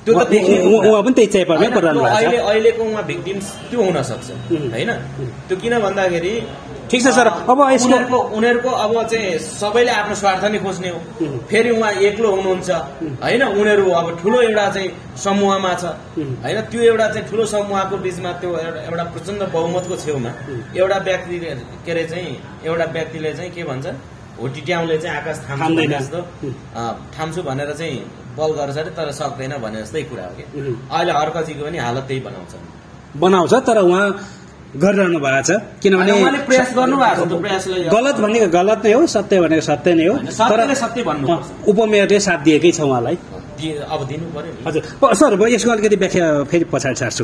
त्यो त उहाँ पनि त्यही चेपमै परिरहनु भएको छ। अहिलेको उहाँ भिक्टिम्स त्यो हुन सक्छ होइन। त्यो किन भन्दाखेरि ठिक छ सर, अब उनीहरूको अब चाहिँ सबैले आफ्नो स्वार्थ नै खोज्ने हो। फेरि उहाँ एक्लो हुनुहुन्छ होइन, उनीहरू अब ठुलो एउटा चाहिँ समूहमा छ होइन। त्यो एउटा चाहिँ ठुलो समूहको बिचमा त्यो एउटा प्रचण्ड बहुमतको छेउमा एउटा व्यक्ति के अरे चाहिँ एउटा व्यक्तिले चाहिँ के भन्छ होटिट्याउले चाहिँ आकाश थाम्दैन जस्तो थाम्छु भनेर चाहिँ बल गर्छ अरे, तर सक्दैन भने जस्तै कुरा हो कि। अहिले हर्कजीको पनि हालत त्यही बनाउँछ, तर उहाँ गरिरहनु भएको छ। किनभने प्रयास गर्नु भएको छ, प्रयासलाई गलत भनेको गलत नै हो, सत्य भनेको सत्य नै हो। तर सत्य भन्नु उपमेयरले साथ दिएकै छ उहाँलाई, अब दिनु पर्यो नि। हजुर सर, म यसको अलिकति व्याख्या फेरि पछाडि सार्छु।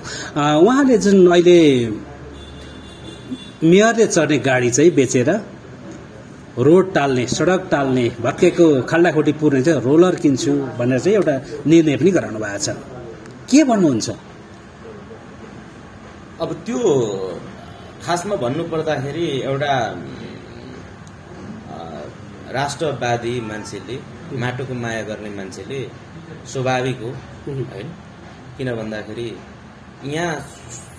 उहाँले जुन अहिले मेयरले चढ्ने गाडी चाहिँ बेचेर रोड टाल्ने, सडक टाल्ने, भत्केको खाल्डाखुट्टी पुर्ने चाहिँ रोलर किन्छु भनेर चाहिँ एउटा निर्णय पनि गराउनु भएको छ। के भन्नुहुन्छ? अब त्यो खासमा भन्नुपर्दाखेरि एउटा राष्ट्रवादी मान्छेले, माटोको माया गर्ने मान्छेले स्वाभाविक हो होइन। किन भन्दाखेरि यहाँ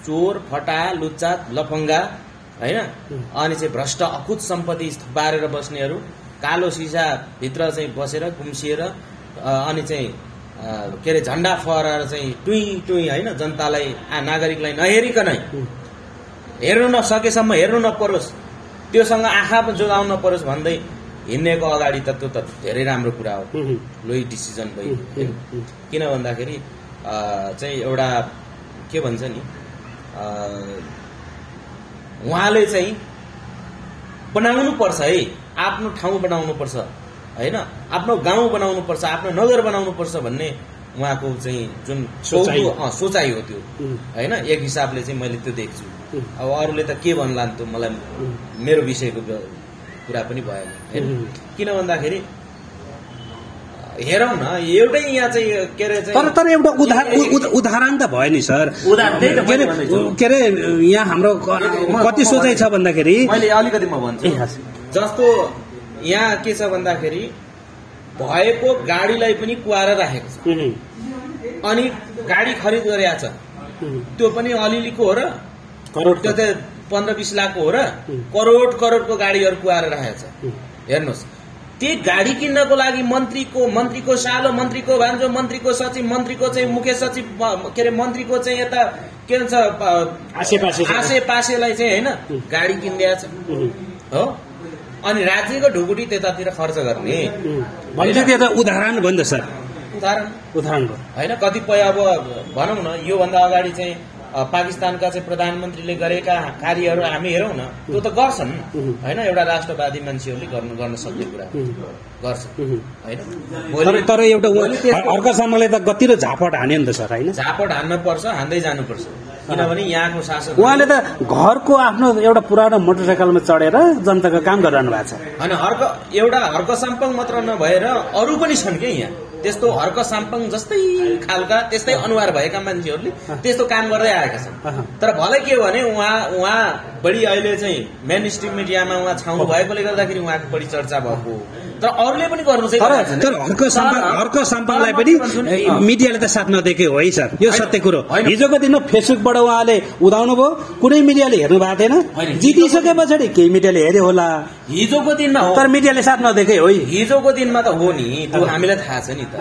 चोर, फटा, लुच्चा, लफङ्गा होइन, अनि चाहिँ भ्रष्ट अकुत सम्पत्ति बारेर बस्नेहरू कालो सिसा भित्र चाहिँ बसेर गुम्सिएर अनि चाहिँ के अरे झन्डा फहराएर चाहिँ टुई टुई होइन, जनतालाई नागरिकलाई नहेरिकनै हेर्नु नसकेसम्म हेर्नु नपरोस्, त्योसँग आँखा पनि जोगाउनु नपरोस् भन्दै हिँड्नेको अगाडि त त्यो त धेरै राम्रो कुरा हो, लोही डिसिजन भयो। किन भन्दाखेरि चाहिँ एउटा के भन्छ नि, उहाँले चाहिँ बनाउनु पर्छ है, आफ्नो ठाउँ बनाउनु पर्छ होइन, आफ्नो गाउँ बनाउनु पर्छ, आफ्नो नगर बनाउनु पर्छ भन्ने उहाँको चाहिँ जुन सोचाइ हो त्यो होइन। एक हिसाबले चाहिँ मैले त्यो देख्छु। अब अरूले त के भन्ला त मलाई मेरो विषयको कुरा पनि भएन होइन। किन भन्दाखेरि हेरौँ न, एउटै यहाँ चाहिँ के अरे तर एउटा उदाहरण त भयो नि सर। के अरे यहाँ हाम्रो कति सोचाइ छ भन्दाखेरि मैले अलिकति म भन्छु, जस्तो यहाँ के छ भन्दाखेरि भएको गाडीलाई पनि कुहाएर राखेको छ अनि गाडी खरिद गरेको छ, त्यो पनि अलिअलिको हो र त्यो त 15-20 लाखको हो र करोडको गाडीहरू कुहाएर राखेको छ। हेर्नुहोस्, त्यही गाडी किन्नको लागि मन्त्रीको सालो, मन्त्रीको भान्जो, मन्त्रीको सचिव, मन्त्रीको चाहिँ मुख्य सचिव के अरे मन्त्रीको चाहिँ यता के भन्छ आसेपासेलाई चाहिँ होइन गाडी किनिदिएको छ हो। अनि राज्यको ढुकुटी त्यतातिर खर्च गर्ने उदाहरण भन्द सर, उदाहरण होइन। कतिपय अब भनौँ न, योभन्दा अगाडि चाहिँ पाकिस्तानका चाहिँ प्रधानमन्त्रीले गरेका कार्यहरू हामी हेरौँ न, त्यो त गर्छन् होइन। एउटा राष्ट्रवादी मान्छेहरूले गर्न सक्ने कुरा गर्छ होइन। तर एउटा अर्कासम्मले त गति र झापट हान्यो नि त सर होइन। झापट हान्न पर्छ, हान्दै जानुपर्छ, किनभने यहाँको शासन उहाँले त घरको आफ्नो एउटा पुरानो मोटरसाइकलमा चढेर जनताको काम गरिरहनु भएको छ होइन। एउटा हर्क साम्पाङ मात्र नभएर अरू पनि छन् क्या यहाँ, त्यस्तो हर्क साम्पाङ जस्तै खालका त्यस्तै अनुहार भएका मान्छेहरूले त्यस्तो काम गर्दै आएका छन्। तर भलै के भने उहाँ बढी अहिले चाहिँ मेन स्ट्रिम मिडियामा उहाँ छाउनु भएकोले गर्दाखेरि उहाँको बढी चर्चा भएको, तर अरूले पनि गर्नु चाहिँ तर हर्क साम्पाङलाई पनि मिडियाले त साथ नदिएकै हो है सर, यो सत्य कुरो। हिजोको दिनमा फेसबुकबाट उहाँले उदाउनु भयो, कुनै मिडियाले हेर्नु भएको थिएन, जितिसके पछाडि केही मिडियाले हेर्यो होला, हिजोको दिनमा हो, तर मिडियाले साथ नदिएकै हो। हिजोको दिनमा त हो नि, त्यो हामीलाई थाहा छ नि त।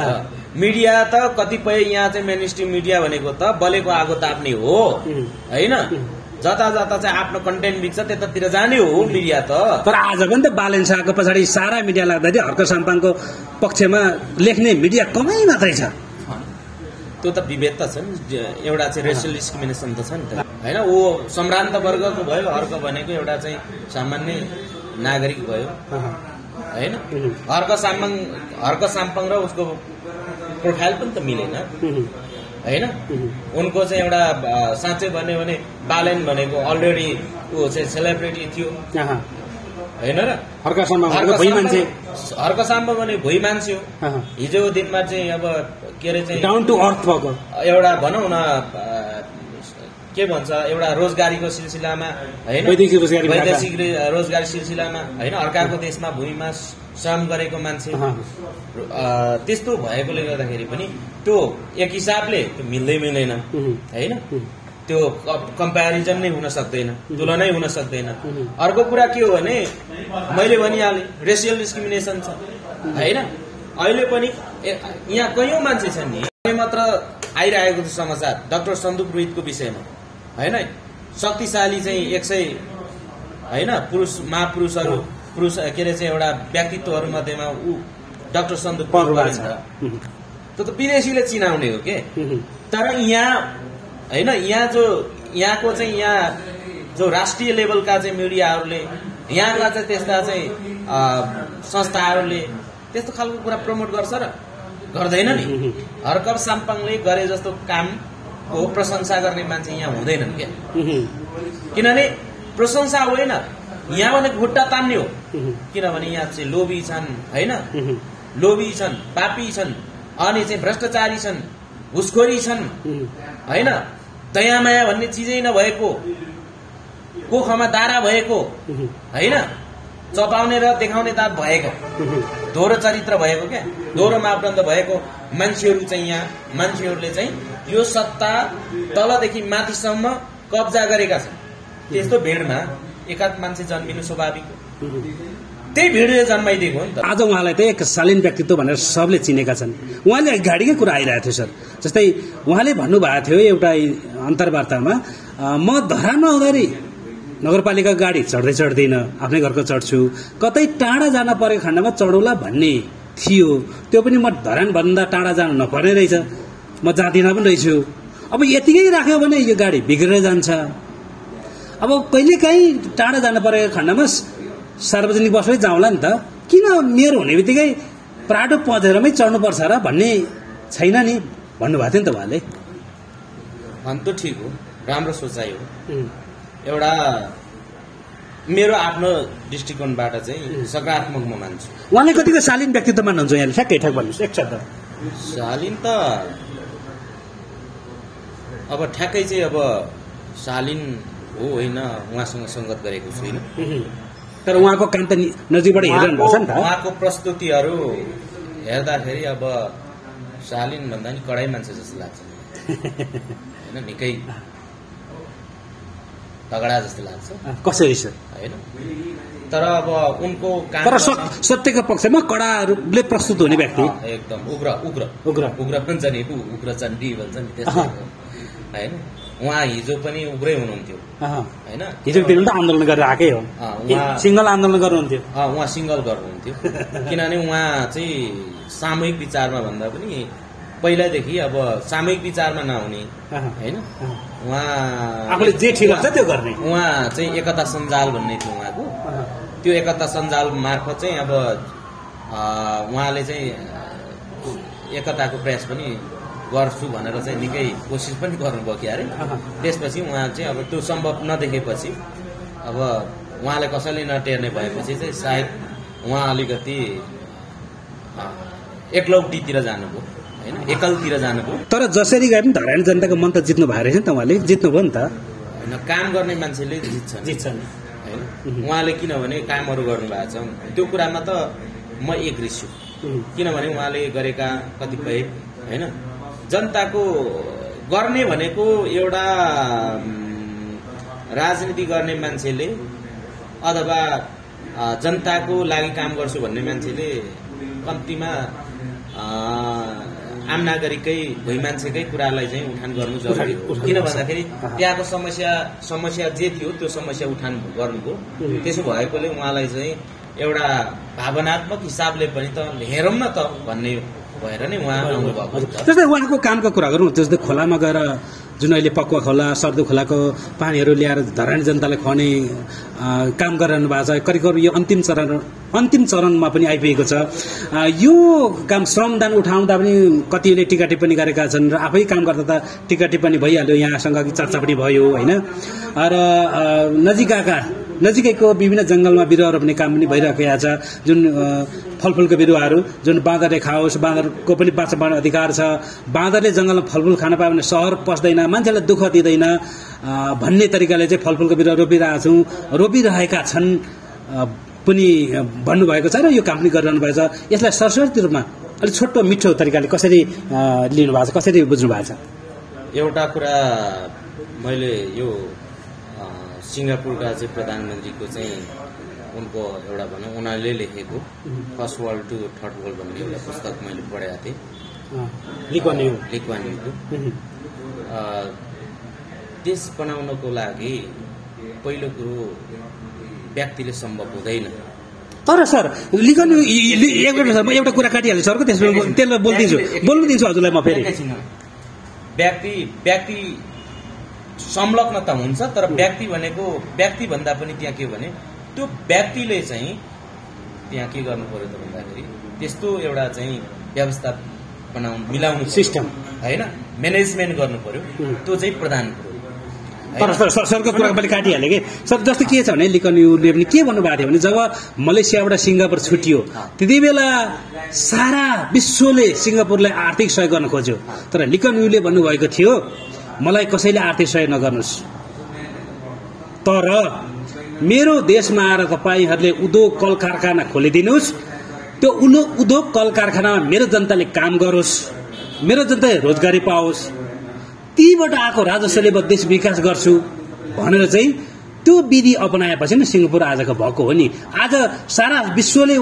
मिडिया त कतिपय यहाँ चाहिँ मेन स्ट्रिम मिडिया भनेको त बलेको आगो ताप्ने हो होइन, जता जता चाहिँ आफ्नो कन्टेन्ट बिग्छ त्यतातिर जाने हो मिडिया त। तर आज पनि त बालेन शाहको पछाडि सारा मिडिया लाग्दाखेरि हर्क साम्पाङको पक्षमा लेख्ने मिडिया कमै मात्रै छ। त्यो त विभेद त छ नि, एउटा चाहिँ रेसियल डिस्क्रिमिनेसन त छ नि त होइन। ऊ सम्भ्रान्त वर्गको भयो, हर्क भनेको एउटा चाहिँ सामान्य नागरिक भयो होइन। हर्क साम्पाङ र उसको प्रोफाइल पनि त मिलेन होइन। उनको चाहिँ एउटा साँच्चै भन्यो भने बालेन भनेको अलरेडी ऊ चाहिँ सेलिब्रिटी थियो होइन र। हर्कसाम्बा भने भुइँ मान्छे हो। हिजोको दिनमा चाहिँ अब के अरे चाहिँ डाउन टु अर्थ भएको एउटा भनौँ न के भन्छ एउटा रोजगारीको सिलसिलामा होइन, वैदेशिक रोजगारी सिलसिलामा होइन, अर्काको देशमा भूमिमा श्रम गरेको मान्छे त्यस्तो भएकोले गर्दाखेरि पनि त्यो एक हिसाबले त्यो मिल्दैन होइन, त्यो कम्पेरिजन नै हुन सक्दैन, तुलनै हुन सक्दैन। अर्को कुरा के हो भने मैले भनिहालेँ रेसियल डिस्क्रिमिनेसन छ होइन। अहिले पनि यहाँ कैयौँ मान्छे छन् नि, मात्र आइरहेको छ समाचार डाक्टर सन्दुक रोहितको विषयमा होइन। शक्तिशाली चाहिँ 100 होइन महापुरुषहरू के अरे चाहिँ एउटा व्यक्तित्वहरू मध्येमा ऊ डाक्टर सन्दुक परिन्छ। त्यो त विदेशीले चिनाउने हो के। तर यहाँ होइन, यहाँको चाहिँ यहाँ जो राष्ट्रिय लेभलका चाहिँ मिडियाहरूले यहाँका चाहिँ त्यस्ता चाहिँ संस्थाहरूले त्यस्तो खालको कुरा प्रमोट गर्छ र गर्दैन नि। हर्कप साम्पाङले गरे जस्तो कामको प्रशंसा गर्ने मान्छे यहाँ हुँदैनन् क्या। किनभने प्रशंसा होइन, यहाँ भने खुट्टा तान्ने हो। किनभने यहाँ चाहिँ लोभी छन् होइन, लोभी छन्, पापी छन्, अनि चाहिँ भ्रष्टाचारी छन्, घुसखोरी छन् होइन, दयामाया भन्ने चिजै नभएको, कोखमा दारा भएको होइन, चपाउने र देखाउने दाँत भएको, दोहोरो चरित्र भएको क्या, दोहोरो मापदण्ड भएको मान्छेहरू चाहिँ यहाँ मान्छेहरूले चाहिँ यो सत्ता तलदेखि माथिसम्म कब्जा गरेका छन्। त्यस्तो भिडमा एकाध मान्छे जन्मिनु स्वाभाविक हो, त्यही भिडले जन्माइदिएको हो नि त। आज उहाँलाई त एक शालीन व्यक्तित्व भनेर सबले चिनेका छन्। उहाँले गाडीकै कुरा आइरहेको थियो सर, जस्तै उहाँले भन्नुभएको थियो एउटा अन्तर्वार्तामा, म धरानमा आउँदाखेरि नगरपालिका गाडी चढ्दिनँ, आफ्नै घरको चढ्छु, कतै टाढा जान परेको खण्डमा चढौला भन्ने थियो। त्यो पनि म धरानभन्दा टाढा जानु नपर्ने रहेछ, म जाँदिनँ पनि रहेछु। अब यतिकै राख्यो भने यो गाडी बिग्रेर जान्छ। अब कहिलेकाहीँ टाढा जानु परेको खण्डमा सार्वजनिक बसमै जाउँला नि त, किन मेरो हुने बित्तिकै प्राडो पँधेरमै चढ्नुपर्छ र भन्ने छैन नि भन्नुभएको थियो नि त उहाँले। भन्नु त ठिक हो, राम्रो सोचाइ हो। एउटा मेरो आफ्नो दृष्टिकोणबाट चाहिँ सकारात्मक म मान्छु। उहाँले कतिको शालीन व्यक्तित्व मान्नुहुन्छ यहाँले ठ्याक्कै ठ्याक भन्नुहोस् एक शब्द। शालीन त अब ठ्याक्कै चाहिँ अब शालीन हो होइन, उहाँसँग सङ्गत गरेको छुइनँ, तर उहाँको काम त नजिकबाट हेरिरहनु भएको छ नि त। उहाँको प्रस्तुतिहरू हेर्दाखेरि अब शालीन भन्दा नि कडै मान्छे जस्तो लाग्छ होइन, निकै तगडा जस्तो लाग्छ। कसरी सर होइन, तर अब उनको काम तर सत्यको पक्षमा कडा रूपले प्रस्तुत हुने व्यक्ति एकदम उग्र उग्र उग्र उग्र भन्छ नि, उग्र चण्डी भन्छ नि त्यस्तो होइन। उहाँ हिजो पनि उग्रै हुनुहुन्थ्यो होइन, हिजोको दिनमा त आन्दोलन गरेर आएकै हो, सिङ्गल आन्दोलन गर्नुहुन्थ्यो। उहाँ सिङ्गल गर्नुहुन्थ्यो किनभने उहाँ चाहिँ सामूहिक विचारमा भन्दा पनि पहिलादेखि अब सामूहिक विचारमा नहुने होइन, उहाँ आफूले जे ठिक लाग्छ त्यो गर्ने। उहाँ चाहिँ एकता सञ्जाल भन्ने थियो उहाँको, त्यो एकता सञ्जाल मार्फत चाहिँ अब उहाँले चाहिँ एकताको प्रयास पनि गर्छु भनेर चाहिँ निकै कोसिस पनि गर्नुभयो कि अरे। त्यसपछि उहाँ चाहिँ अब त्यो सम्भव नदेखेपछि अब उहाँले कसैले नटेर्ने भएपछि चाहिँ सायद उहाँ अलिकति एकलौटीतिर जानुभयो होइन, एकलतिर जानुभयो। तर जसरी गए पनि धरान जनताको मन त जित्नु भएको रहेछ नि त, उहाँले जित्नुभयो नि त होइन। काम गर्ने मान्छेले जित्छन् होइन, उहाँले किनभने कामहरू गर्नुभएको छ त्यो कुरामा त म एग्री छु। किनभने उहाँले गरेका कतिपय होइन जनताको गर्ने भनेको एउटा राजनीति गर्ने मान्छेले अथवा जनताको लागि काम गर्छु भन्ने मान्छेले कम्तीमा आम नागरिकै भुइँ मान्छेकै कुरालाई चाहिँ उठान गर्नु जरुरी हो। किन भन्दाखेरि त्यहाँको समस्या जे थियो त्यो समस्या उठान गर्नुभयो। त्यसो भएकोले उहाँलाई चाहिँ एउटा भावनात्मक हिसाबले पनि त हेरौँ न त भन्ने भएर नै उहाँ आउनुभएको। जस्तै उहाँको कामको कुरा गरौँ, जस्तै खोलामा गएर जुन अहिले पक्वा खोला सर्दु खोलाको पानीहरू ल्याएर धरानी जनतालाई खुवाउने काम गरिरहनु भएको छ। करिब करिब यो अन्तिम चरणमा पनि आइपुगेको छ। यो काम श्रमदान उठाउँदा पनि कतिले टिका टिप्पणी गरेका छन् र आफै काम गर्दा त टिका टिप्पणी भइहाल्यो, यहाँसँग चर्चा पनि भयो होइन। र नजिकैको विभिन्न जङ्गलमा बिरुवा रोप्ने काम पनि भइरहेको छ। जुन फलफुलको बिरुवाहरू जुन बाँदरले खाओस्, बाँदरको पनि बाँच्न पाउने अधिकार छ। बाँदरले जङ्गलमा फलफुल खान पायो भने सहर पस्दैन, मान्छेलाई दुःख दिँदैन भन्ने तरिकाले चाहिँ फलफुलको बिरुवा रोपिरहेका छन् पनि भन्नुभएको छ र यो काम पनि गरिरहनु भएको छ। यसलाई सरस्वती रूपमा अलिक छोटो मिठो तरिकाले कसरी लिनु भएको छ, कसरी बुझ्नु भएको छ? एउटा कुरा मैले यो सिङ्गापुरका चाहिँ प्रधानमन्त्रीको चाहिँ उनको एउटा भनौँ उनीहरूले लेखेको first world to third world भन्ने एउटा पुस्तक मैले पढेको थिएँ, लिक्वानिको। देश बनाउनको लागि पहिलो कुरो व्यक्तिले सम्भव हुँदैन। तर सर एउटा कुरा काटिहालेँ सरको, त्यसलाई बोल्नु दिन्छु हजुरलाई म फेरि। व्यक्ति संलग्न त हुन्छ, तर व्यक्ति भनेको व्यक्ति भन्दा पनि त्यहाँ के भने त्यो व्यक्तिले चाहिँ त्यहाँ के गर्नु पर्यो त भन्दाखेरि त्यस्तो एउटा चाहिँ व्यवस्था मिलाउनु सिस्टम होइन, म्यानेजमेन्ट गर्नु पर्यो, त्यो चाहिँ प्रधान कुरो। तर सरको कुरा मैले काटिहालेँ कि सर, जस्तो के छ भने लिकनयुले पनि के भन्नुभएको थियो भने जब मलेसियाबाट सिङ्गापुर छुट्टियो त्यति बेला सारा विश्वले सिङ्गापुरलाई आर्थिक सहयोग गर्न खोज्यो, तर लिकनयुले भन्नुभएको थियो मलाई कसैले आर्थिक सहयोग नगर्नुहोस्, तर मेरो देशमा आएर तपाईँहरूले उद्योग कल कारखाना खोलिदिनुहोस्, त्यो उद्योग कल कारखानामा मेरो जनताले काम गरोस्, मेरो जनताले रोजगारी पाओस्, तीबाट आएको राजस्वले म देश विकास गर्छु भनेर चाहिँ त्यो विधि अपनाएपछि नै सिङ्गापुर आजको भएको हो नि। आज सारा विश्वले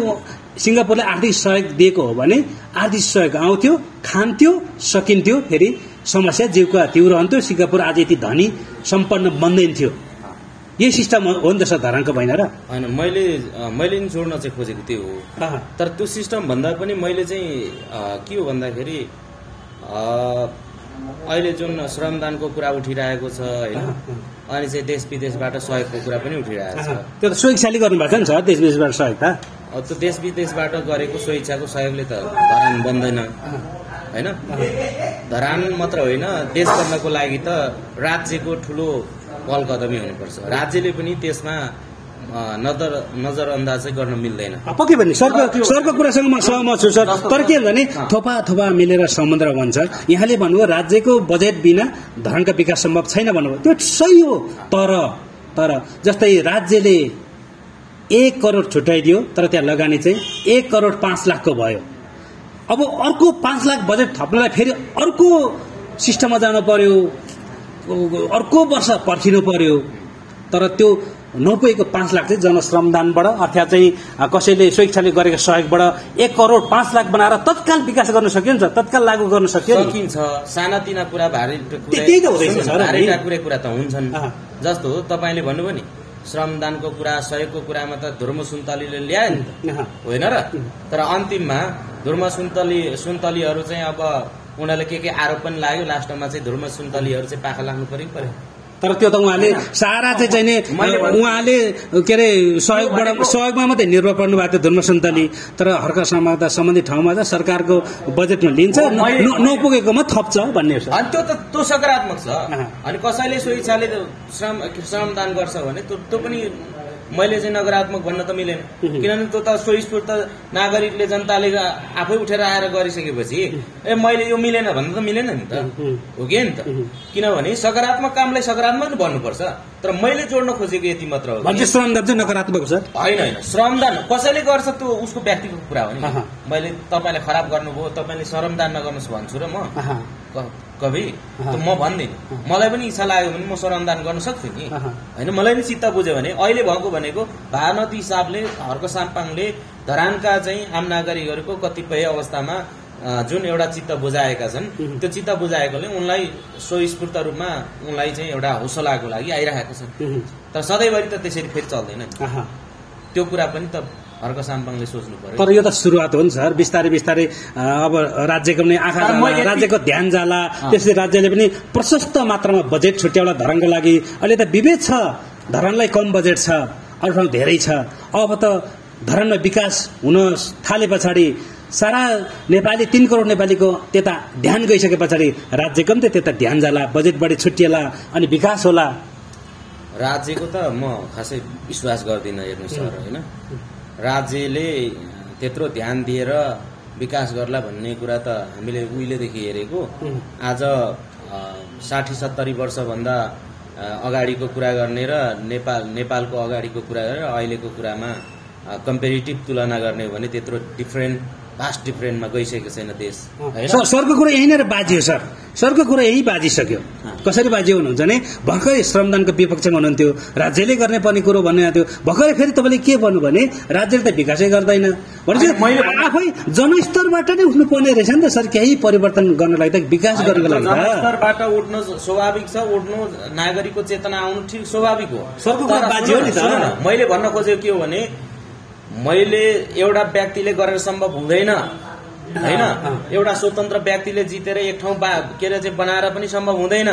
सिङ्गापुरलाई आर्थिक सहयोग दिएको हो भने आर्थिक सहयोग आउँथ्यो, खान्थ्यो, सकिन्थ्यो, फेरि समस्या जिउका त्यो रहन्थ्यो, सिङ्गापुर आज यति धनी सम्पन्न बन्दैन थियो। यही सिस्टम हो नि त सर, धरानको भएन र? होइन, मैले नि जोड्न चाहिँ खोजेको त्यो हो, तर त्यो सिस्टम भन्दा पनि मैले चाहिँ के हो भन्दाखेरि अहिले जुन श्रमदानको कुरा उठिरहेको छ होइन, अनि चाहिँ देश विदेशबाट सहयोगको कुरा पनि उठिरहेको छ। त्यो त स्वेच्छाले गर्नुभएको छ नि सर, देश विदेशबाट सहयोग त? त्यो देश विदेशबाट गरेको स्वेच्छाको सहयोगले त धरान बन्दैन होइन। धरान मात्र होइन, देश बन्नको लागि त राज्यको ठुलो पहल कदमी हुनुपर्छ। राज्यले पनि त्यसमा नजरअन्दाज चाहिँ गर्न मिल्दैन। पक्कै पनि सरको कुरासँग म सहमत छु सर, तर के भने थोपा मिलेर समुद्र बन्छ। यहाँले भन्नुभयो राज्यको बजेट बिना धरानका विकास सम्भव छैन भन्नुभयो, त्यो सही हो। तर जस्तै राज्यले 1 करोड छुट्याइदियो, तर त्यहाँ लगानी चाहिँ 1 करोड 5 लाखको भयो। अब अर्को 5 लाख बजेट थप्नलाई फेरि अर्को सिस्टममा जानु पर्यो, अर्को वर्ष पर्खिनु पर्यो। तर त्यो नपुगेको 5 लाख चाहिँ जनश्रमदानबाट अर्थात् चाहिँ कसैले स्वेच्छाले गरेको सहयोगबाट 1 करोड 5 लाख बनाएर तत्काल विकास गर्न सकिन्छ, तत्काल लागू गर्न सकिन्छ। सानातिना कुरा भारी कुरा त हुन्छन्। जस्तो तपाईँले भन्नुभयो नि श्रमदानको कुरा, सहयोगको कुरामा त धुर्म सुन्तलीले ल्यायो नि त, होइन र? तर अन्तिममा धुर्म सुन्तलीहरू चाहिँ अब उनीहरूले के आरोप पनि लाग्यो, लास्टमा चाहिँ धुर्म सुन्तलीहरू चाहिँ पाखा लाग्नु पर्यो। तर त्यो त उहाँले सारा चाहिँ उहाँले के अरे सहयोगमा मात्रै निर्भर पर्नु भएको थियो धुर्म सुन्तली। तर हर्क समाग्दा सम्बन्धित ठाउँमा त सरकारको बजेटमा लिन्छ, नपुगेकोमा थप्छ भन्ने छ। अनि त्यो सकारात्मक छ। अनि कसैले स्वेच्छाले श्रमदान गर्छ भने त्यो पनि मैले चाहिँ नकारात्मक भन्न त मिलेन, किनभने त्यो त स्वस्फूर्त नागरिकले जनताले आफै उठेर आएर गरिसकेपछि मैले यो मिलेन भन्नु त मिलेन नि त, हो कि नि त? किनभने सकारात्मक कामलाई सकारात्मक नै भन्नुपर्छ। तर मैले जोड्न खोजेको यति मात्र हो। श्रमदान चाहिँ नकारात्मक छ होइन, श्रमदान कसैले गर्छ त्यो उसको व्यक्तिगत कुरा हो नि। मैले तपाईँले खराब गर्नुभयो, तपाईँले श्रमदान नगर्नुहोस् भन्छु र म कवि म भन्दिनँ। मलाई पनि इच्छा लाग्यो भने म श्रमदान गर्न सक्छु नि होइन। मलाई पनि चित्त बुझ्यो भने अहिले भएको भनेको भारती हिसाबले हर्क साम्पाङले धरानका चाहिँ आम नागरिकहरूको कतिपय अवस्थामा जुन एउटा चित्त बुझाएका छन्, त्यो चित्त बुझाएकोले उनलाई स्वस्फूर्त रूपमा उनलाई चाहिँ एउटा हौसलाको लागि आइरहेका छन्। तर सधैँभरि त त्यसरी फेरि चल्दैन, त्यो कुरा पनि त हर्क साम्पाङले सोच्नु पर्यो। तर यो त सुरुवात हो नि सर, बिस्तारै बिस्तारै अब राज्यको पनि आँखा जाला, राज्यको ध्यान जाला, त्यसले राज्यले पनि प्रशस्त मात्रामा बजेट छुट्याउला धरानको लागि। अहिले त विभेद छ, धरानलाई कम बजेट छ, अरू ठाउँ धेरै छ। अब त धरानमा विकास हुन थाले पछाडि सारा नेपाली 3 करोड नेपालीको त्यता ध्यान गइसके पछाडि राज्यको पनि त त्यता ध्यान जाला, बजेट बढी छुट्टिएला अनि विकास होला। राज्यको त म खासै विश्वास गर्दिनँ हेर्नु सर, होइन। राज्यले त्यत्रो ध्यान दिएर विकास गर्ला भन्ने कुरा त हामीले उहिलेदेखि हेरेको। आज 60-70 वर्षभन्दा अगाडिको कुरा गर्ने र नेपालको अगाडिको कुरा गरेर अहिलेको कुरामा कम्पेरिटिभ तुलना गर्ने हो भने त्यत्रो भास्ट डिफ्रेन्टमा गइसकेको छैन देश, होइन। सरको कुरा यही नै बाजियो सर, सरको कुरा यही बाजिसक्यो। कसरी बाजियो हुनुहुन्छ भने भर्खरै श्रमदानको विपक्षमा हुनुहुन्थ्यो, राज्यले गर्ने पर्ने कुरो भन्ने थियो। भर्खरै फेरि तपाईँले के भन्नु भने राज्यले त विकासै गर्दैन भनेपछि आफै जनस्तरबाट नै उठ्नुपर्ने रहेछ नि त सर। केही परिवर्तन गर्नलाई त विकास गर्नको लागि जनस्तरबाट उठ्न स्वाभाविक छ, उठ्नु नागरिकको चेतना आउनु ठिक स्वाभाविक हो। सरको कुरा बाजियो नि त। मैले भन्न खोजेको के हो भने मैले एउटा व्यक्तिले गरेर सम्भव हुँदैन, होइन। एउटा स्वतन्त्र व्यक्तिले जितेर एक ठाउँ के अरे चाहिँ बनाएर पनि सम्भव हुँदैन।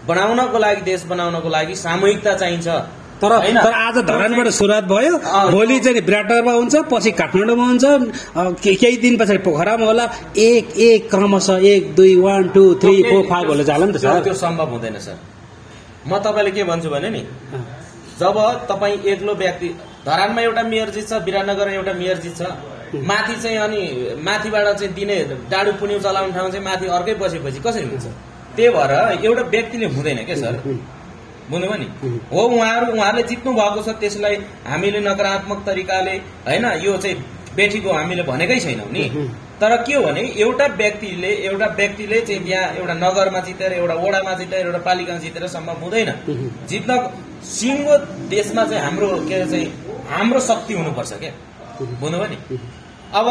बनाउनको लागि, देश बनाउनको लागि सामूहिकता चाहिन्छ। तर आज धरानबाट सुरुवात भयो, भोलि चाहिँ विराटनगरमा हुन्छ, पछि काठमाडौँमा हुन्छ, केही दिन पछाडि पोखरामा होला। एक क्रमशः 1 2 1 2 3 4 5 होला जाला नि त सर। त्यो सम्भव हुँदैन सर। म तपाईँले के भन्छु भने नि, जब तपाईँ एक्लो व्यक्ति, धरानमा एउटा मेयर जित्छ, विराटनगरमा एउटा मेयर जित्छ, माथि चाहिँ अनि माथिबाट चाहिँ दिने डाडु पुन्यु चलाउने ठाउँ चाहिँ माथि अर्कै बसेपछि कसरी हुन्छ? त्यही भएर एउटा व्यक्तिले हुँदैन क्या सर, बुझ्नुभयो नि। हो, उहाँहरूले जित्नु भएको छ, त्यसलाई हामीले नकारात्मक तरिकाले, होइन, यो चाहिँ बेठीको हामीले भनेकै छैनौँ नि। तर के हो भने एउटा व्यक्तिले चाहिँ यहाँ एउटा नगरमा जितेर, एउटा वडामा जितेर, एउटा पालिकामा जितेर सम्भव हुँदैन। जित्न सिङ्गो देशमा चाहिँ हाम्रो के अरे चाहिँ हाम्रो शक्ति हुनुपर्छ क्या, बुझ्नुभयो नि। अब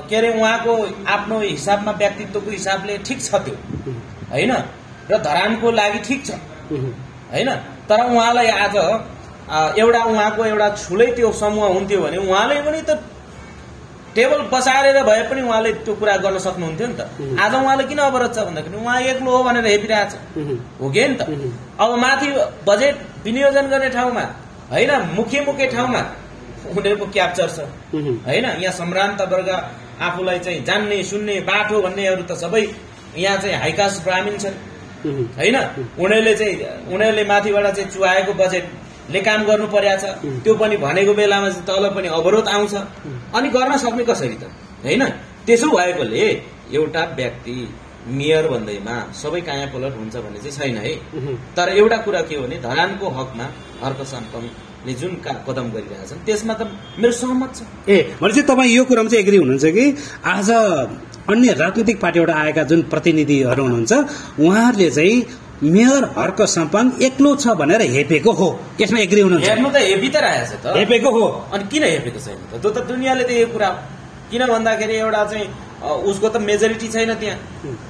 के अरे उहाँको आफ्नो हिसाबमा, व्यक्तित्वको हिसाबले ठिक छ त्यो, होइन, र धरानको लागि ठिक छ, होइन। तर उहाँलाई आज उहाँको एउटा ठुलै त्यो समूह हुन्थ्यो भने उहाँले पनि त टेबल बसाएर भए पनि उहाँले त्यो कुरा गर्न सक्नुहुन्थ्यो नि त। आज उहाँले किन अवरोध छ भन्दाखेरि उहाँ एक्लो हो भनेर हेपिरहेछ, हो कि नि त। अब माथि बजेट विनियोजन गर्ने ठाउँमा, होइन, मुख्य ठाउँमा उनीहरूको क्याप्चर छ, होइन। यहाँ सम्भ्रान्त वर्ग, आफूलाई चाहिँ जान्ने सुन्ने बाठो भन्नेहरू त सबै यहाँ चाहिँ हाइकास्ट ब्राह्मण छन्, होइन। उनीहरूले माथिबाट चाहिँ चुहाएको बजेटले काम गर्नु पर्या छ। त्यो पनि भनेको बेलामा चाहिँ तल पनि अवरोध आउँछ, अनि गर्न सक्ने कसरी त, होइन। त्यसो भएकोले एउटा व्यक्ति मेयर भन्दैमा सबै काया पलट हुन्छ भन्ने चाहिँ छैन है। तर एउटा कुरा के हो भने धरानको हकमा हर्क साम्पाङले जुन कदम गरिरहेछन् त्यसमा त मेरो सहमत छ। भनेपछि तपाईँ यो कुरामा चाहिँ एग्री हुनुहुन्छ कि आज अन्य राजनीतिक पार्टीबाट आएका जुन प्रतिनिधिहरू हुनुहुन्छ उहाँहरूले चाहिँ मेयर हर्क साम्पाङ एक्लो छ भनेर हेपेको हो, यसमा एग्री हुनुहुन्छ? हेर्नु त हेपी त रहेछ त, हेपेको हो। अनि किन हेपेको छैन त? त्यो त दुनियाँले त यो कुरा, किन भन्दाखेरि एउटा चाहिँ उसको त मेजोरिटी छैन त्यहाँ,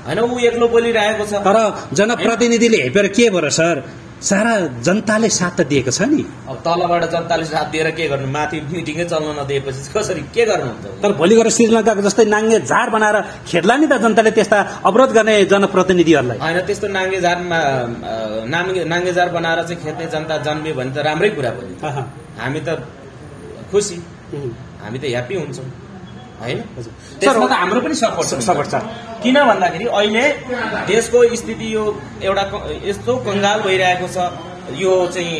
होइन, ऊ एक्लो बोलिरहेको छ। तर जनप्रतिनिधिले हेपेर के भयो सर? सारा जनताले साथ त दिएको छ नि। अब तलबाट जनताले साथ दिएर के गर्नु, माथि मिटिङै चल्न नदिएपछि कसरी के गर्नुहुन्छ? तर भोलि गएर श्रीलङ्काको जस्तै नाङ्गे झार बनाएर खेद्ला नि त जनताले त्यस्ता अवरोध गर्ने जनप्रतिनिधिहरूलाई। होइन, त्यस्तो नाङ्गे झार बनाएर चाहिँ खेद्ने जनता जन्मियो भने त राम्रै कुरा भयो। हामी त खुसी, हामी त ह्याप्पी हुन्छौँ, होइन। त्यसमा त हाम्रो पनि सपोर्ट छ। किन भन्दाखेरि अहिले देशको स्थिति यो एउटा यस्तो कङ्गाल भइरहेको छ। यो चाहिँ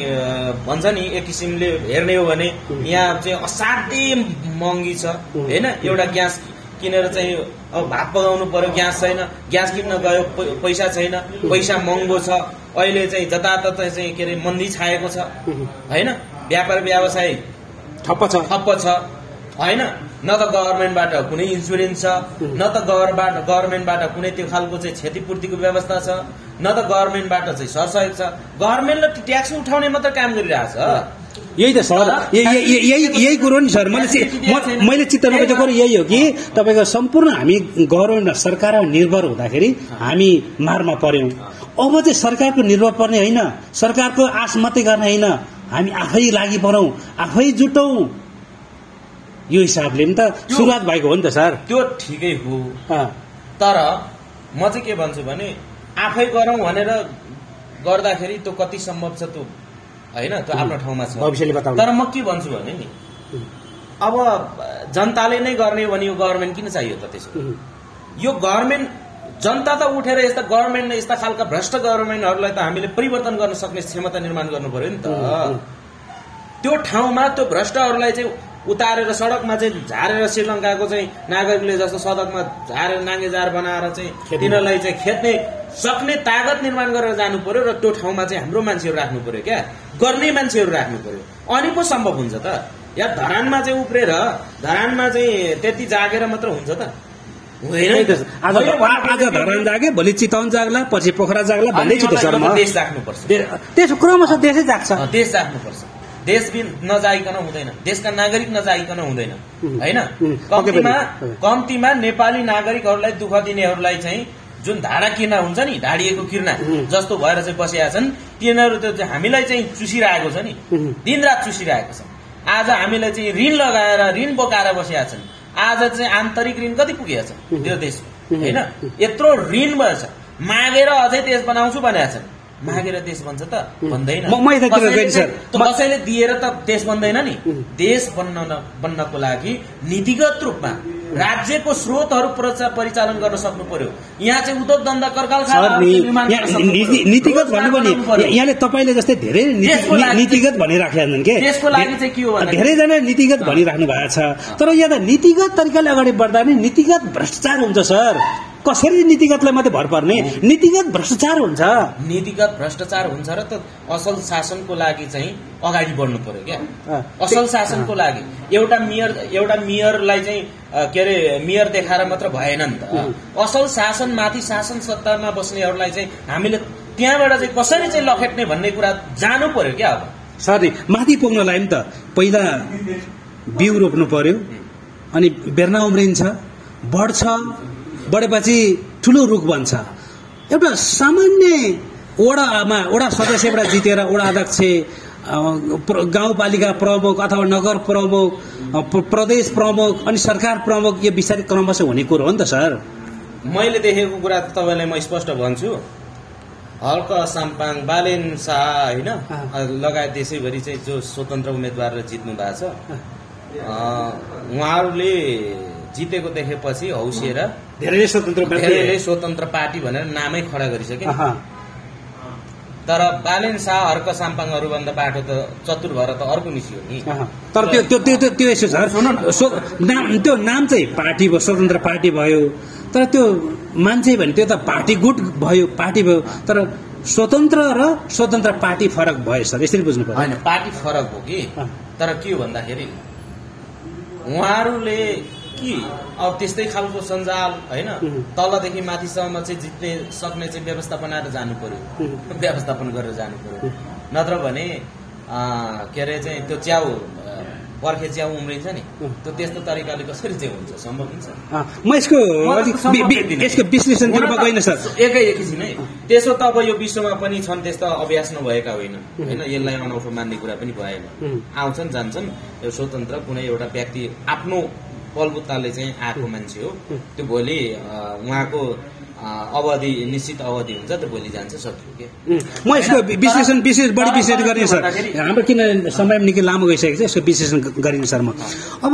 भन्छ नि एक किसिमले हेर्ने हो भने यहाँ चाहिँ असाध्यै महँगी छ, होइन। एउटा ग्यास किनेर चाहिँ अब भात पकाउनु पर्यो, ग्यास छैन, ग्यास किन्न गयो पैसा छैन, पैसा महँगो छ। अहिले चाहिँ जताततै चाहिँ के अरे मन्दी छाएको छ, होइन। व्यापार व्यवसाय ठप्प छ, होइन। न त गभर्मेन्टबाट कुनै इन्सुरेन्स छ, न त गभर्मेन्टबाट कुनै त्यो खालको चाहिँ क्षतिपूर्तिको व्यवस्था छ, न त गभर्मेन्टबाट चाहिँ सरसहयोग छ। गभर्मेन्टले ट्याक्स उठाउने मात्र काम गरिरहेछ। यही त सर, यही कुरो नि सर। मैले चित्त नबुझेको कुरो यही हो कि तपाईँको सम्पूर्ण हामी गभर्मेन्ट सरकारमा निर्भर हुँदाखेरि हामी मारमा पर्यौँ। अब चाहिँ सरकारको निर्भर पर्ने होइन, सरकारको आश मात्रै गर्ने होइन, हामी आफै लागि परौँ, आफै जुटौँ, यो हिसाबले नि त सुरुवात भएको हो नि त सर। त्यो ठिकै हो, अँ, तर म चाहिँ के भन्छु भने आफै गरौँ भनेर गर्दाखेरि त्यो कति सम्भव छ त्यो होइन, त्यो आफ्नो ठाउँमा छ, भविष्यले बताउनु। तर म के भन्छु भने नि अब जनताले नै गर्ने हो भने यो गभर्मेन्ट किन चाहियो त त्यसो? यो गभर्मेन्ट जनता त उठेर यस्ता गभर्मेन्ट यस्ता खालका भ्रष्ट गभर्मेन्टहरूलाई त हामीले परिवर्तन गर्न सक्ने क्षमता निर्माण गर्नु पर्यो नि त। त्यो ठाउँमा त्यो भ्रष्टहरूलाई चाहिँ उतारेर सडकमा चाहिँ झारेर श्रीलङ्काको चाहिँ नागरिकले जस्तो सडकमा झारेर नाङ्गेजार बनाएर चाहिँ तिनीहरूलाई चाहिँ खेद्ने सक्ने तागत निर्माण गरेर जानु पर्यो र त्यो ठाउँमा चाहिँ हाम्रो मान्छेहरू राख्नु पर्यो, क्या गर्ने मान्छेहरू राख्नु पर्यो, अनि पो सम्भव हुन्छ त। या धरानमा चाहिँ उफ्रेर धरानमा चाहिँ त्यति जागेर मात्र हुन्छ त? हुँदैन। आज धरान जागे, भोलि चितवन जाग्ला, पछि पोखरा जाग्ला भन्दै छु त सर। देश राख्नुपर्छ, त्यसो क्रमशः देशै जाग्छ। देश राख्नुपर्छ, देश नजाइकन हुँदैन, देशका नागरिक नजाइकन हुँदैन होइन। कम्तीमा नेपाली नागरिकहरूलाई दुःख दिनेहरूलाई चाहिँ जुन धाडा किर्ना हुन्छ नि, ढाडिएको किर्ना जस्तो भएर चाहिँ बसिया छन् तिनीहरू त हामीलाई चाहिँ चुसिरहेको छ नि, दिनरात चुसिरहेको छ। आज हामीलाई चाहिँ ऋण लगाएर ऋण बोकाएर बसिया छन्। आज चाहिँ आन्तरिक ऋण कति पुगेको छ त्यो देशको होइन, यत्रो ऋण भएछ। मागेर अझै देश बनाउँछु भनेका छन्, मागेर देश बन्छ त? भन्दैन। कसैले दिएर त देश बन्दैन नि। देश बन्नको लागि नीतिगत रूपमा राज्यको स्रोतहरू परिचालन गर्न सक्नु पर्यो। यहाँ चाहिँ उद्योग धन्दा नीतिगत भन्नुभयो नि, यहाँले तपाईँले जस्तै धेरै नीतिगत भनिराखेका के त्यसको लागि चाहिँ के हो भने धेरैजना नीतिगत भनिराख्नु भएको छ, तर यहाँ त नीतिगत तरिकाले अगाडि बढ्दा नि नीतिगत भ्रष्टाचार हुन्छ सर। कसरी नीतिगतलाई मात्रै भर पर्ने? नीतिगत भ्रष्टाचार हुन्छ। नीतिगत भ्रष्टाचार हुन्छ र त असल शासनको लागि चाहिँ अगाडि बढ्नु पर्यो क्या। असल शासनको लागि एउटा मेयरलाई चाहिँ के अरे मेयर देखाएर मात्र भएन नि त। असल शासन माथि शासन सत्तामा बस्नेहरूलाई चाहिँ हामीले त्यहाँबाट चाहिँ कसरी चाहिँ लखेट्ने भन्ने कुरा जानु पर्यो क्या। अब सर माथि पुग्नलाई नि त पहिला बिउ रोप्नु पर्यो, अनि बेर्ना उम्रिन्छ, बढ्छ, बढेपछि ठुलो रुख बन्छ। एउटा सामान्य वडा सदस्यबाट जितेर वडा अध्यक्ष, गाउँपालिका प्रमुख अथवा नगर प्रमुख, प्रदेश प्रमुख अनि सरकार प्रमुख, यो बिस्तारै क्रमशः हुने कुरो हो नि त सर। मैले देखेको कुरा तपाईँलाई म स्पष्ट भन्छु। हल्क साम्पाङ, बालेन शाह होइन लगायत देशैभरि चाहिँ जो स्वतन्त्र उम्मेदवारले जित्नु भएको छ, उहाँहरूले जितेको देखेपछि हौसिएर धेरैले स्वतन्त्र पार्टी भनेर नामै खडा गरिसके। तर बालेन शाह, हर्क साम्पाङहरूभन्दा बाटो त चतुर भएर त अर्को निस्कियो नि। तर त्यो यसो सर, त्यो नाम चाहिँ पार्टी भयो, स्वतन्त्र पार्टी भयो, तर त्यो मान्छे भने त्यो त पार्टी गुट भयो, पार्टी भयो, तर स्वतन्त्र र स्वतन्त्र पार्टी फरक भयो सर, यसरी बुझ्नु पर्यो। होइन, पार्टी फरक हो कि, तर के हो भन्दाखेरि उहाँहरूले कि अब त्यस्तै खालको सञ्जाल होइन तलदेखि माथिसम्म चाहिँ जित्ने सक्ने चाहिँ व्यवस्था बनाएर जानु पर्यो, व्यवस्थापन गरेर जानु पर्यो। नत्र भने के अरे चाहिँ त्यो च्याउ पर्खे च्याउ उम्रिन्छ नि, त्यो त्यस्तो तरिकाले कसरी चाहिँ हुन्छ? सम्भव हुन्छ? म यसको विश्लेषण गर्न गइन सर एकैछिन है। त्यसो त अब यो विश्वमा पनि छन् त्यस्ता अभ्यास नभएका होइन, यसलाई अनौठो मान्ने कुरा पनि भएन। आउँछन् जान्छन्, यो स्वतन्त्र कुनै एउटा व्यक्ति आफ्नो बलबुताले चाहिँ आएको मान्छे हो, त्यो भोलि उहाँको अवधि निश्चित अवधि हुन्छ, त्यो भोलि जान्छ, सक्यो के। म यसको बढी विश्लेषण गर्ने सर, हाम्रो किन समय निकै लामो गइसकेको छ, यसको विश्लेषण गरिने सर। म अब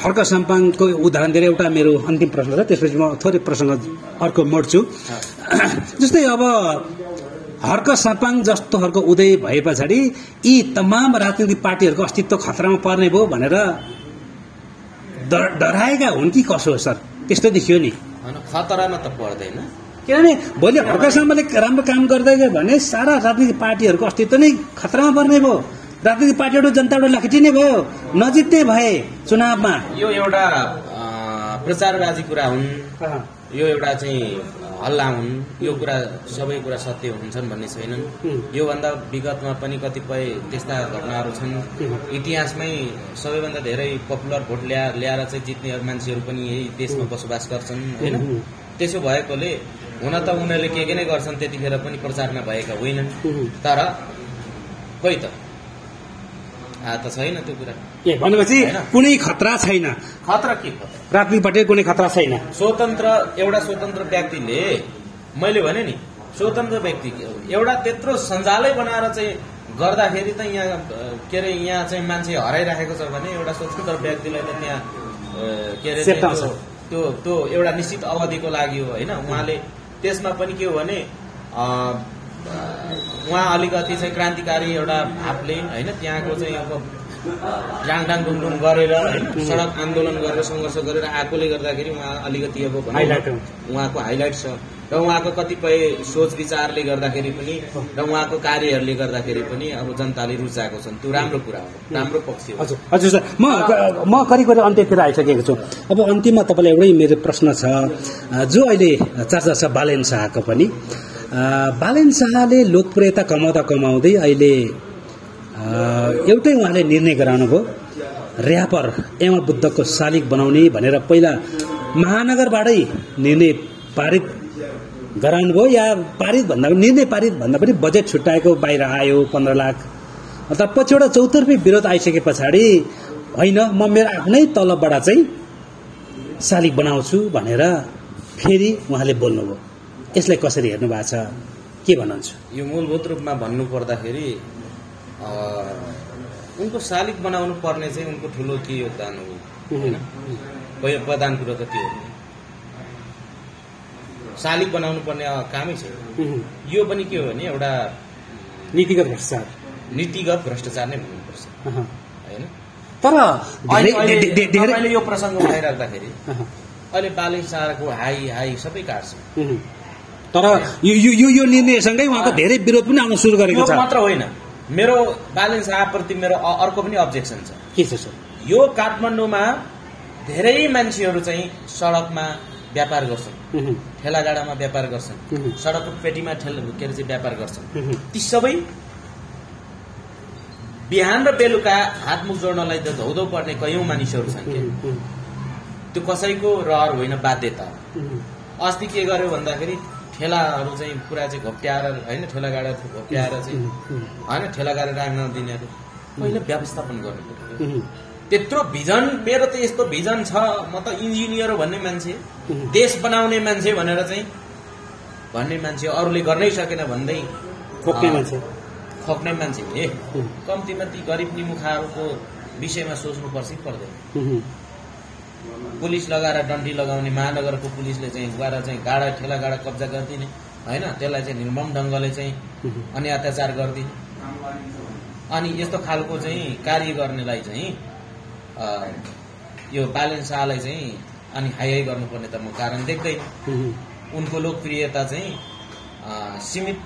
हर्क साम्पाङको उदाहरण दिएर एउटा मेरो अन्तिम प्रश्न छ, त्यसपछि म थोरै प्रसङ्ग अर्को मोड्छु। जस्तै अब हर्क साम्पाङ जस्तोहरूको उदय भए पछाडि यी तमाम राजनीतिक पार्टीहरूको अस्तित्व खतरामा पर्ने भयो भनेर डराएका हुन् कि कसो हो सर? त्यस्तो देखियो नि। खतरामा त पर्दैन, किनभने भोलि हर्क साम्पाङले राम्रो काम गर्दै गयो भने सारा राजनीतिक पार्टीहरूको अस्तित्व नै खतरामा पर्ने भयो। राजनीतिक पार्टीहरू जनताबाट लखेटिने भयो, नजित्ने भए चुनावमा। यो एउटा प्रचारबाजी कुरा हुन्, यो एउटा चाहिँ हल्ला हुन्, यो कुरा सबै कुरा सत्य हुन्छन् भन्ने छैनन्। योभन्दा विगतमा पनि कतिपय त्यस्ता घटनाहरू छन्। इतिहासमै सबैभन्दा धेरै पपुलर भोट ल्याएर चाहिँ जित्ने मान्छेहरू पनि यही देशमा बसोबास गर्छन् होइन। त्यसो भएकोले हुन त उनीहरूले के नै गर्छन्, त्यतिखेर पनि प्रचारमा भएका होइनन्। तर खोइ त त छैन त्यो कुरा। ए भनेपछि कुनै खतरा छैन, खतरा के खतरा? राजनीतिपट्टि कुनै खतरा छैन। एउटा स्वतन्त्र व्यक्तिले, मैले भने नि स्वतन्त्र व्यक्ति एउटा त्यत्रो सञ्जालै बनाएर चाहिँ गर्दाखेरि त यहाँ के अरे यहाँ चाहिँ मान्छे हराइराखेको छ भने एउटा स्वतन्त्र व्यक्तिलाई त त्यहाँ के अरे त्यो एउटा निश्चित अवधिको लागि हो होइन। उहाँले त्यसमा पनि के हो भने उहाँ अलिकति चाहिँ क्रान्तिकारी एउटा भावले होइन त्यहाँको चाहिँ अब डाङडाङ डुङडुङ गरेर होइन सडक आन्दोलन गरेर सङ्घर्ष गरेर आएकोले गर्दाखेरि उहाँ अलिकति अब उहाँको हाइलाइट छ र उहाँको कतिपय सोच विचारले गर्दाखेरि पनि र उहाँको कार्यहरूले गर्दाखेरि पनि अब जनताले रुचाएको छन्। त्यो राम्रो कुरा हो, राम्रो पक्ष हो। हजुर सर, म करिब अन्त्यतिर आइसकेको छु। अब अन्तिममा तपाईँलाई एउटै मेरो प्रश्न छ, जो अहिले चर्चा छ बालेन शाहको पनि। बालेन शाहले लोकप्रियता कमाउँदै अहिले एउटै उहाँले निर्णय गराउनुभयो, र्यापर एमा बुद्धको शालिग बनाउने भनेर पहिला महानगरबाटै निर्णय पारित गराउनुभयो, या निर्णय पारित भन्दा पनि बजेट छुट्याएको बाहिर आयो 15 लाख। अर्थात् पछिबाट चौतर्फी विरोध आइसके पछाडि होइन म मेरो आफ्नै तलबबाट चाहिँ शालिग बनाउँछु भनेर फेरि उहाँले बोल्नुभयो। यसलाई कसरी हेर्नु भएको छ, के भन्नुहुन्छ? यो मूलभूत रूपमा भन्नु पर्दाखेरि उनको शालिग बनाउनु पर्ने चाहिँ उनको ठुलो के योगदान हो होइन, प्रधान कुरो त त्यो हो। शालिग बनाउनु पर्ने कामै छ। यो पनि के हो भने एउटा नीतिगत भ्रष्टाचार नै भन्नुपर्छ होइन। तर अहिले यो प्रसङ्ग उठाइराख्दाखेरि अहिले बालेन शाहको हाई सबै काट्छ। तर यो निर्णयसँगै उहाँको धेरै विरोध पनि आउन सुरु गरेको छ। मात्र होइन, मेरो बालेन शाहप्रति मेरो अर्को पनि अब्जेक्सन छ। के छ सर? यो काठमाडौँमा धेरै मान्छेहरू चाहिँ सडकमा व्यापार गर्छन्, ठेलागाडामा व्यापार गर्छन्, सडकको पेटीमा के अरे चाहिँ व्यापार गर्छन्। ती सबै बिहान र बेलुका हातमुख जोड्नलाई त धौधौ पर्ने कयौं मानिसहरू छन्। त्यो कसैको रहर होइन, बाध्यता। अस्ति के गर्यो भन्दाखेरि ठेलाहरू चाहिँ पुरा चाहिँ घोप्ट्याएर होइन, ठेलागाडा घोप्ट्याएर चाहिँ होइन ठेलागाडा राख्न दिनेहरू पहिला व्यवस्थापन गर्नु पर्यो। त्यत्रो भिजन, मेरो त यस्तो भिजन छ, म त इन्जिनियर भन्ने मान्छे, देश बनाउने मान्छे भनेर चाहिँ भन्ने मान्छे, अरूले गर्नै सकेन भन्दै खोक्ने मान्छे ए कम्तीमा ती गरिब निमुखाहरूको विषयमा सोच्नुपर्छ कि पर्दैन? पुलिस लगाएर डन्डी लगाउने, महानगरको पुलिसले चाहिँ गएर चाहिँ ठेला गाडा कब्जा गरिदिने होइन, त्यसलाई चाहिँ निर्मम ढङ्गले चाहिँ अनि अत्याचार गरिदिने। अनि यस्तो खालको चाहिँ कार्य गर्नेलाई चाहिँ यो बालेन शाहलाई चाहिँ अनि हाई गर्नुपर्ने त म कारण देख्दैन। उनको लोकप्रियता चाहिँ सीमित,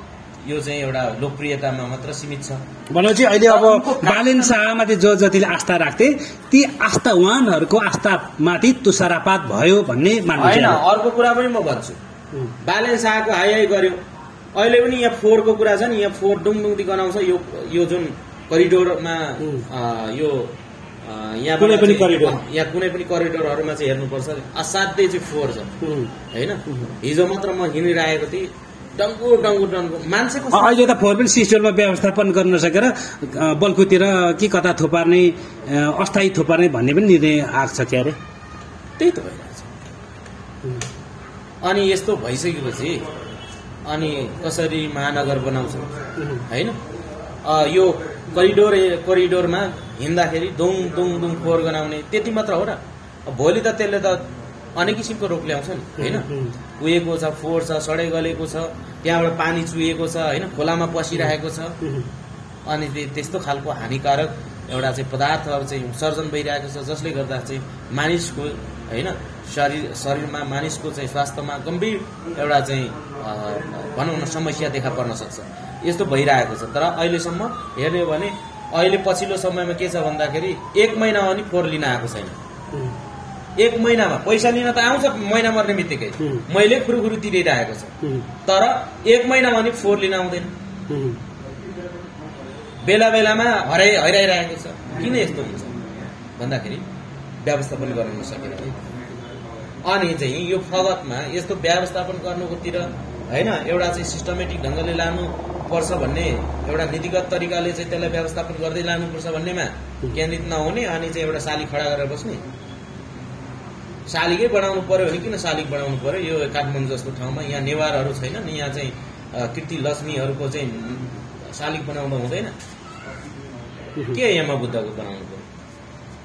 यो चाहिँ एउटा लोकप्रियतामा मात्र सीमित छ। भनेपछि अहिले अब बालेन शाहमाथि जो जतिले आस्था राख्थे ती आस्थावानहरूको आस्थामाथि तुषारपात भयो भन्ने मान्नुहुन्छ? होइन, अर्को कुरा पनि म भन्छु। बालेन शाहको हाई गर्यो, अहिले पनि यहाँ फोहोरको कुरा छ नि, यहाँ फोहोर डुङडुङदी गनाउँछ। यो जुन करिडोरमा यो यहाँ कुनै पनि करिडोरहरूमा चाहिँ हेर्नुपर्छ, असाध्यै चाहिँ फोहोर छ होइन। हिजो मात्र म हिँडिरहेको थिएँ, डङ्गु मान्छेको अहिले त फोहोर पनि सिस्टममा व्यवस्थापन गर्न नसकेर बल्कुतिर कि कता थुपार्ने, अस्थायी थुपार्ने भन्ने पनि निर्णय आएको छ क्या अरे? त्यही त भइरहेछ। अनि यस्तो भइसकेपछि अनि कसरी महानगर बनाउँछ होइन? यो करिडोरमा हिँड्दाखेरि दुङ दुङ दुङ फोहोर गनाउने त्यति मात्र हो र? भोलि त त्यसले त अनेक किसिमको रोग ल्याउँछ नि होइन। कुहेको छ, फोहोर छ, सडै गलेको छ, त्यहाँबाट पानी चुहिएको छ होइन, खोलामा पसिरहेको छ। अनि त्यस्तो खालको हानिकारक एउटा चाहिँ पदार्थहरू चाहिँ उत्सर्जन भइरहेको छ, जसले गर्दा चाहिँ मानिसको होइन शरीरमा मानिसको चाहिँ स्वास्थ्यमा गम्भीर एउटा चाहिँ भनौँ न समस्या देखा पर्न सक्छ। यस्तो भइरहेको छ। तर अहिलेसम्म हेर्ने हो भने अहिले पछिल्लो समयमा के छ भन्दाखेरि 1 महिनामा पनि फोहोर लिन आएको छैन। 1 महिनामा पैसा लिन त आउँछ, महिना मर्ने बित्तिकै मैले खुरुखुरु तिरिरहेको छ, तर 1 महिनामा पनि फोहोर लिन आउँदैन। बेला बेलामा हराइरहेको छ। किन यस्तो हुन्छ भन्दाखेरि व्यवस्थापन गर्न नसकेर। अनि चाहिँ यो फगतमा यस्तो व्यवस्थापन गर्नुकोतिर होइन एउटा चाहिँ सिस्टमेटिक ढङ्गले लानु पर्छ भन्ने एउटा नीतिगत तरिकाले चाहिँ त्यसलाई व्यवस्थापन गर्दै लानुपर्छ भन्नेमा केन्द्रित नहुने अनि चाहिँ एउटा शालिग खडा गरेर बस्ने शालिगै बनाउनु पर्यो भने किन शालिग बनाउनु पर्यो यो काठमाडौँ जस्तो ठाउँमा यहाँ नेवारहरू छैनन् यहाँ चाहिँ कृति लक्ष्मीहरूको चाहिँ शालिग बनाउँदा हुँदैन के यमा बुद्धको बनाउनु पर्यो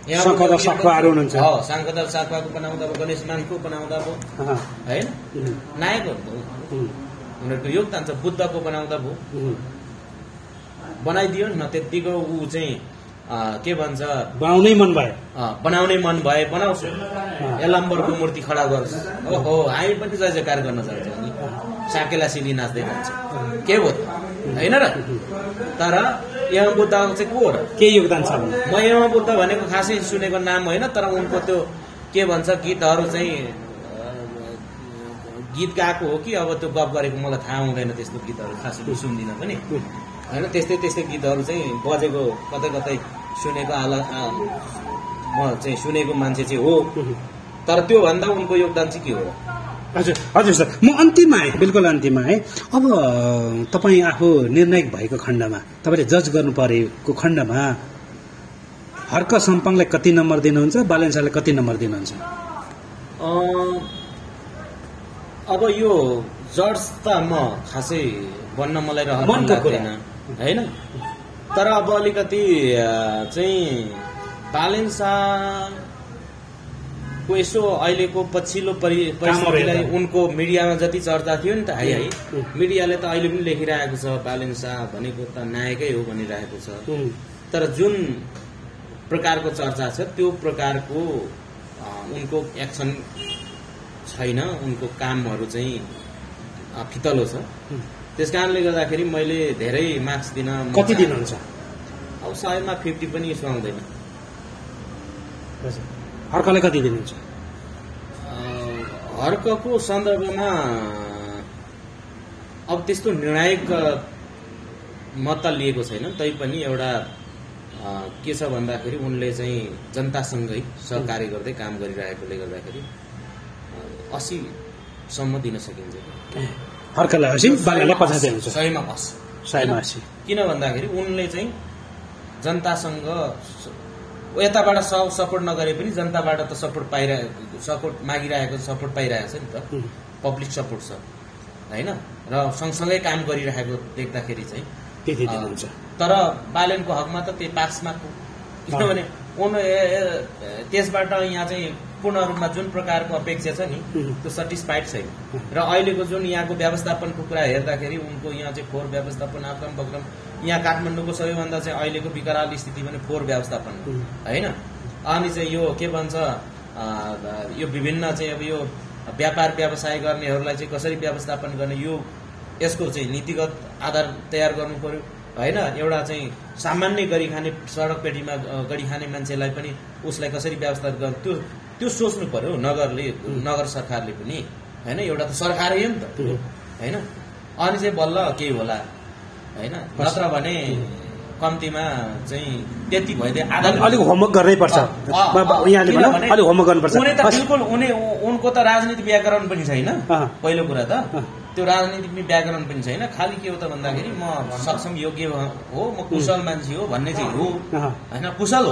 शङ्करदास साखुवाहरू हुनुहुन्छ शङ्करदास साखुवाको बनाउँदा भयो गणेश मानको बनाउँदा भयो होइन नायकहरूको उनीहरूको योगदान छ बुद्धको बनाउँदा भयो बनाइदियो न त्यतिको ऊ चाहिँ के भन्छ बनाउनै मन भए बनाउँछु एलम्बरको मूर्ति खडा गर्छ ओहो हामी पनि जय जयकार गर्न चाहन्छौँ नि साकेला सिली नाच्दै जान्छ के हो त होइन र तर यम बुद्धको चाहिँ को हो र के योगदान छ म यम बुद्ध भनेको खासै सुनेको नाम होइन तर उनको त्यो के भन्छ गीतहरू चाहिँ गीत गाएको हो कि अब त्यो गफ गरेको मलाई थाहा हुँदैन त्यस्तो गीतहरू खासै सुन्दिनँ पनि होइन त्यस्तै गीतहरू चाहिँ बजेको कतै कतै सुनेको म चाहिँ सुनेको मान्छे चाहिँ हो तर त्यो भन्दा उनको योगदान चाहिँ के हो हजुर सर म अन्तिममा आएँ बिल्कुल अन्तिममा आएँ अब तपाईँ आफू निर्णायक भएको खण्डमा तपाईँले जज गर्नु परेको खण्डमा हर्क सम्पाङलाई कति नम्बर दिनुहुन्छ बालेन शाहलाई कति नम्बर दिनुहुन्छ अब यो जज त म खासै बन्न मलाई रहदैन होइन तर अब अलिकति चाहिँ बालेन शाहको यसो अहिलेको पछिल्लो परिस्थितिलाई उनको मिडियामा जति चर्चा थियो नि त है मिडियाले त अहिले पनि लेखिरहेको छ बालेन शाह भनेको त नायकै हो भनिरहेको छ तर जुन प्रकारको चर्चा छ त्यो प्रकारको उनको एक्सन छैन उनको कामहरू चाहिँ फितलो छ त्यस कारणले गर्दाखेरि मैले धेरै मार्क्स दिन कति दिनुहुन्छ अब 100मा 50 पनि सुहाउँदैन हर्कलाई कति दिनुहुन्छ हर्कको सन्दर्भमा अब त्यस्तो निर्णायक मत लिएको छैन तैपनि एउटा के छ भन्दाखेरि उनले चाहिँ जनतासँगै सहकार्य गर्दै काम गरिरहेकोले गर्दाखेरि 80 सम्म दिन सकिन्छ हर्कलाई 80 बालेनलाई 50 दिनुहुन्छ 100मा 80 किन भन्दाखेरि उनले चाहिँ जनतासँग यताबाट सपोर्ट नगरे पनि जनताबाट त सपोर्ट मागिरहेको सपोर्ट पाइरहेको छ नि त पब्लिक सपोर्ट छ होइन र सँगसँगै काम गरिरहेको देख्दाखेरि चाहिँ त्यति दिनुहुन्छ तर बालेनको हकमा त त्यो पासमा किनभने त्यसबाट यहाँ चाहिँ पूर्ण रूपमा जुन प्रकारको अपेक्षा छ नि त्यो सेटिस्फाइड छैन र अहिलेको जुन यहाँको व्यवस्थापनको कुरा हेर्दाखेरि उनको यहाँ चाहिँ फोहोर व्यवस्थापन आक्रम बक्रम यहाँ काठमाडौँको सबैभन्दा चाहिँ अहिलेको विकराल स्थिति भने फोहोर व्यवस्थापन होइन अनि चाहिँ यो के भन्छ यो विभिन्न चाहिँ अब यो व्यापार व्यवसाय गर्नेहरूलाई चाहिँ कसरी व्यवस्थापन गर्ने यो यसको चाहिँ नीतिगत आधार तयार गर्नु पर्यो होइन एउटा चाहिँ सामान्य गरी खाने सडक पेटीमा गरी खाने मान्छेलाई पनि उसलाई कसरी व्यवस्था गर्नु त्यो सोच्नु पर्यो नगर सरकारले पनि होइन एउटा त सरकारै हो नि त होइन अनि चाहिँ बल्ल केही होला होइन नत्र भने कम्तीमा चाहिँ त्यति भइदिए अलिक होमवर्क गर्नै पर्छ अलिक होमवर्क गर्नुपर्छ बिल्कुल उनको त राजनीतिक व्याकरण पनि छैन पहिलो कुरा त त्यो राजनीतिक व्याकरण पनि छैन खालि के हो त भन्दाखेरि म सक्षम योग्य हो म कुशल मान्छे हो भन्ने चाहिँ हो होइन कुशल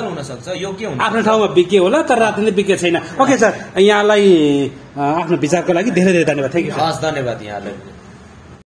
हुन सक्छ योग्य हुन आफ्नो ठाउँमा विज्ञ होला तर राजनीति विज्ञ छैन ओके सर यहाँलाई आफ्नो विचारको लागि धेरै धेरै धन्यवाद थ्याङ्क यू हस् धन्यवाद यहाँलाई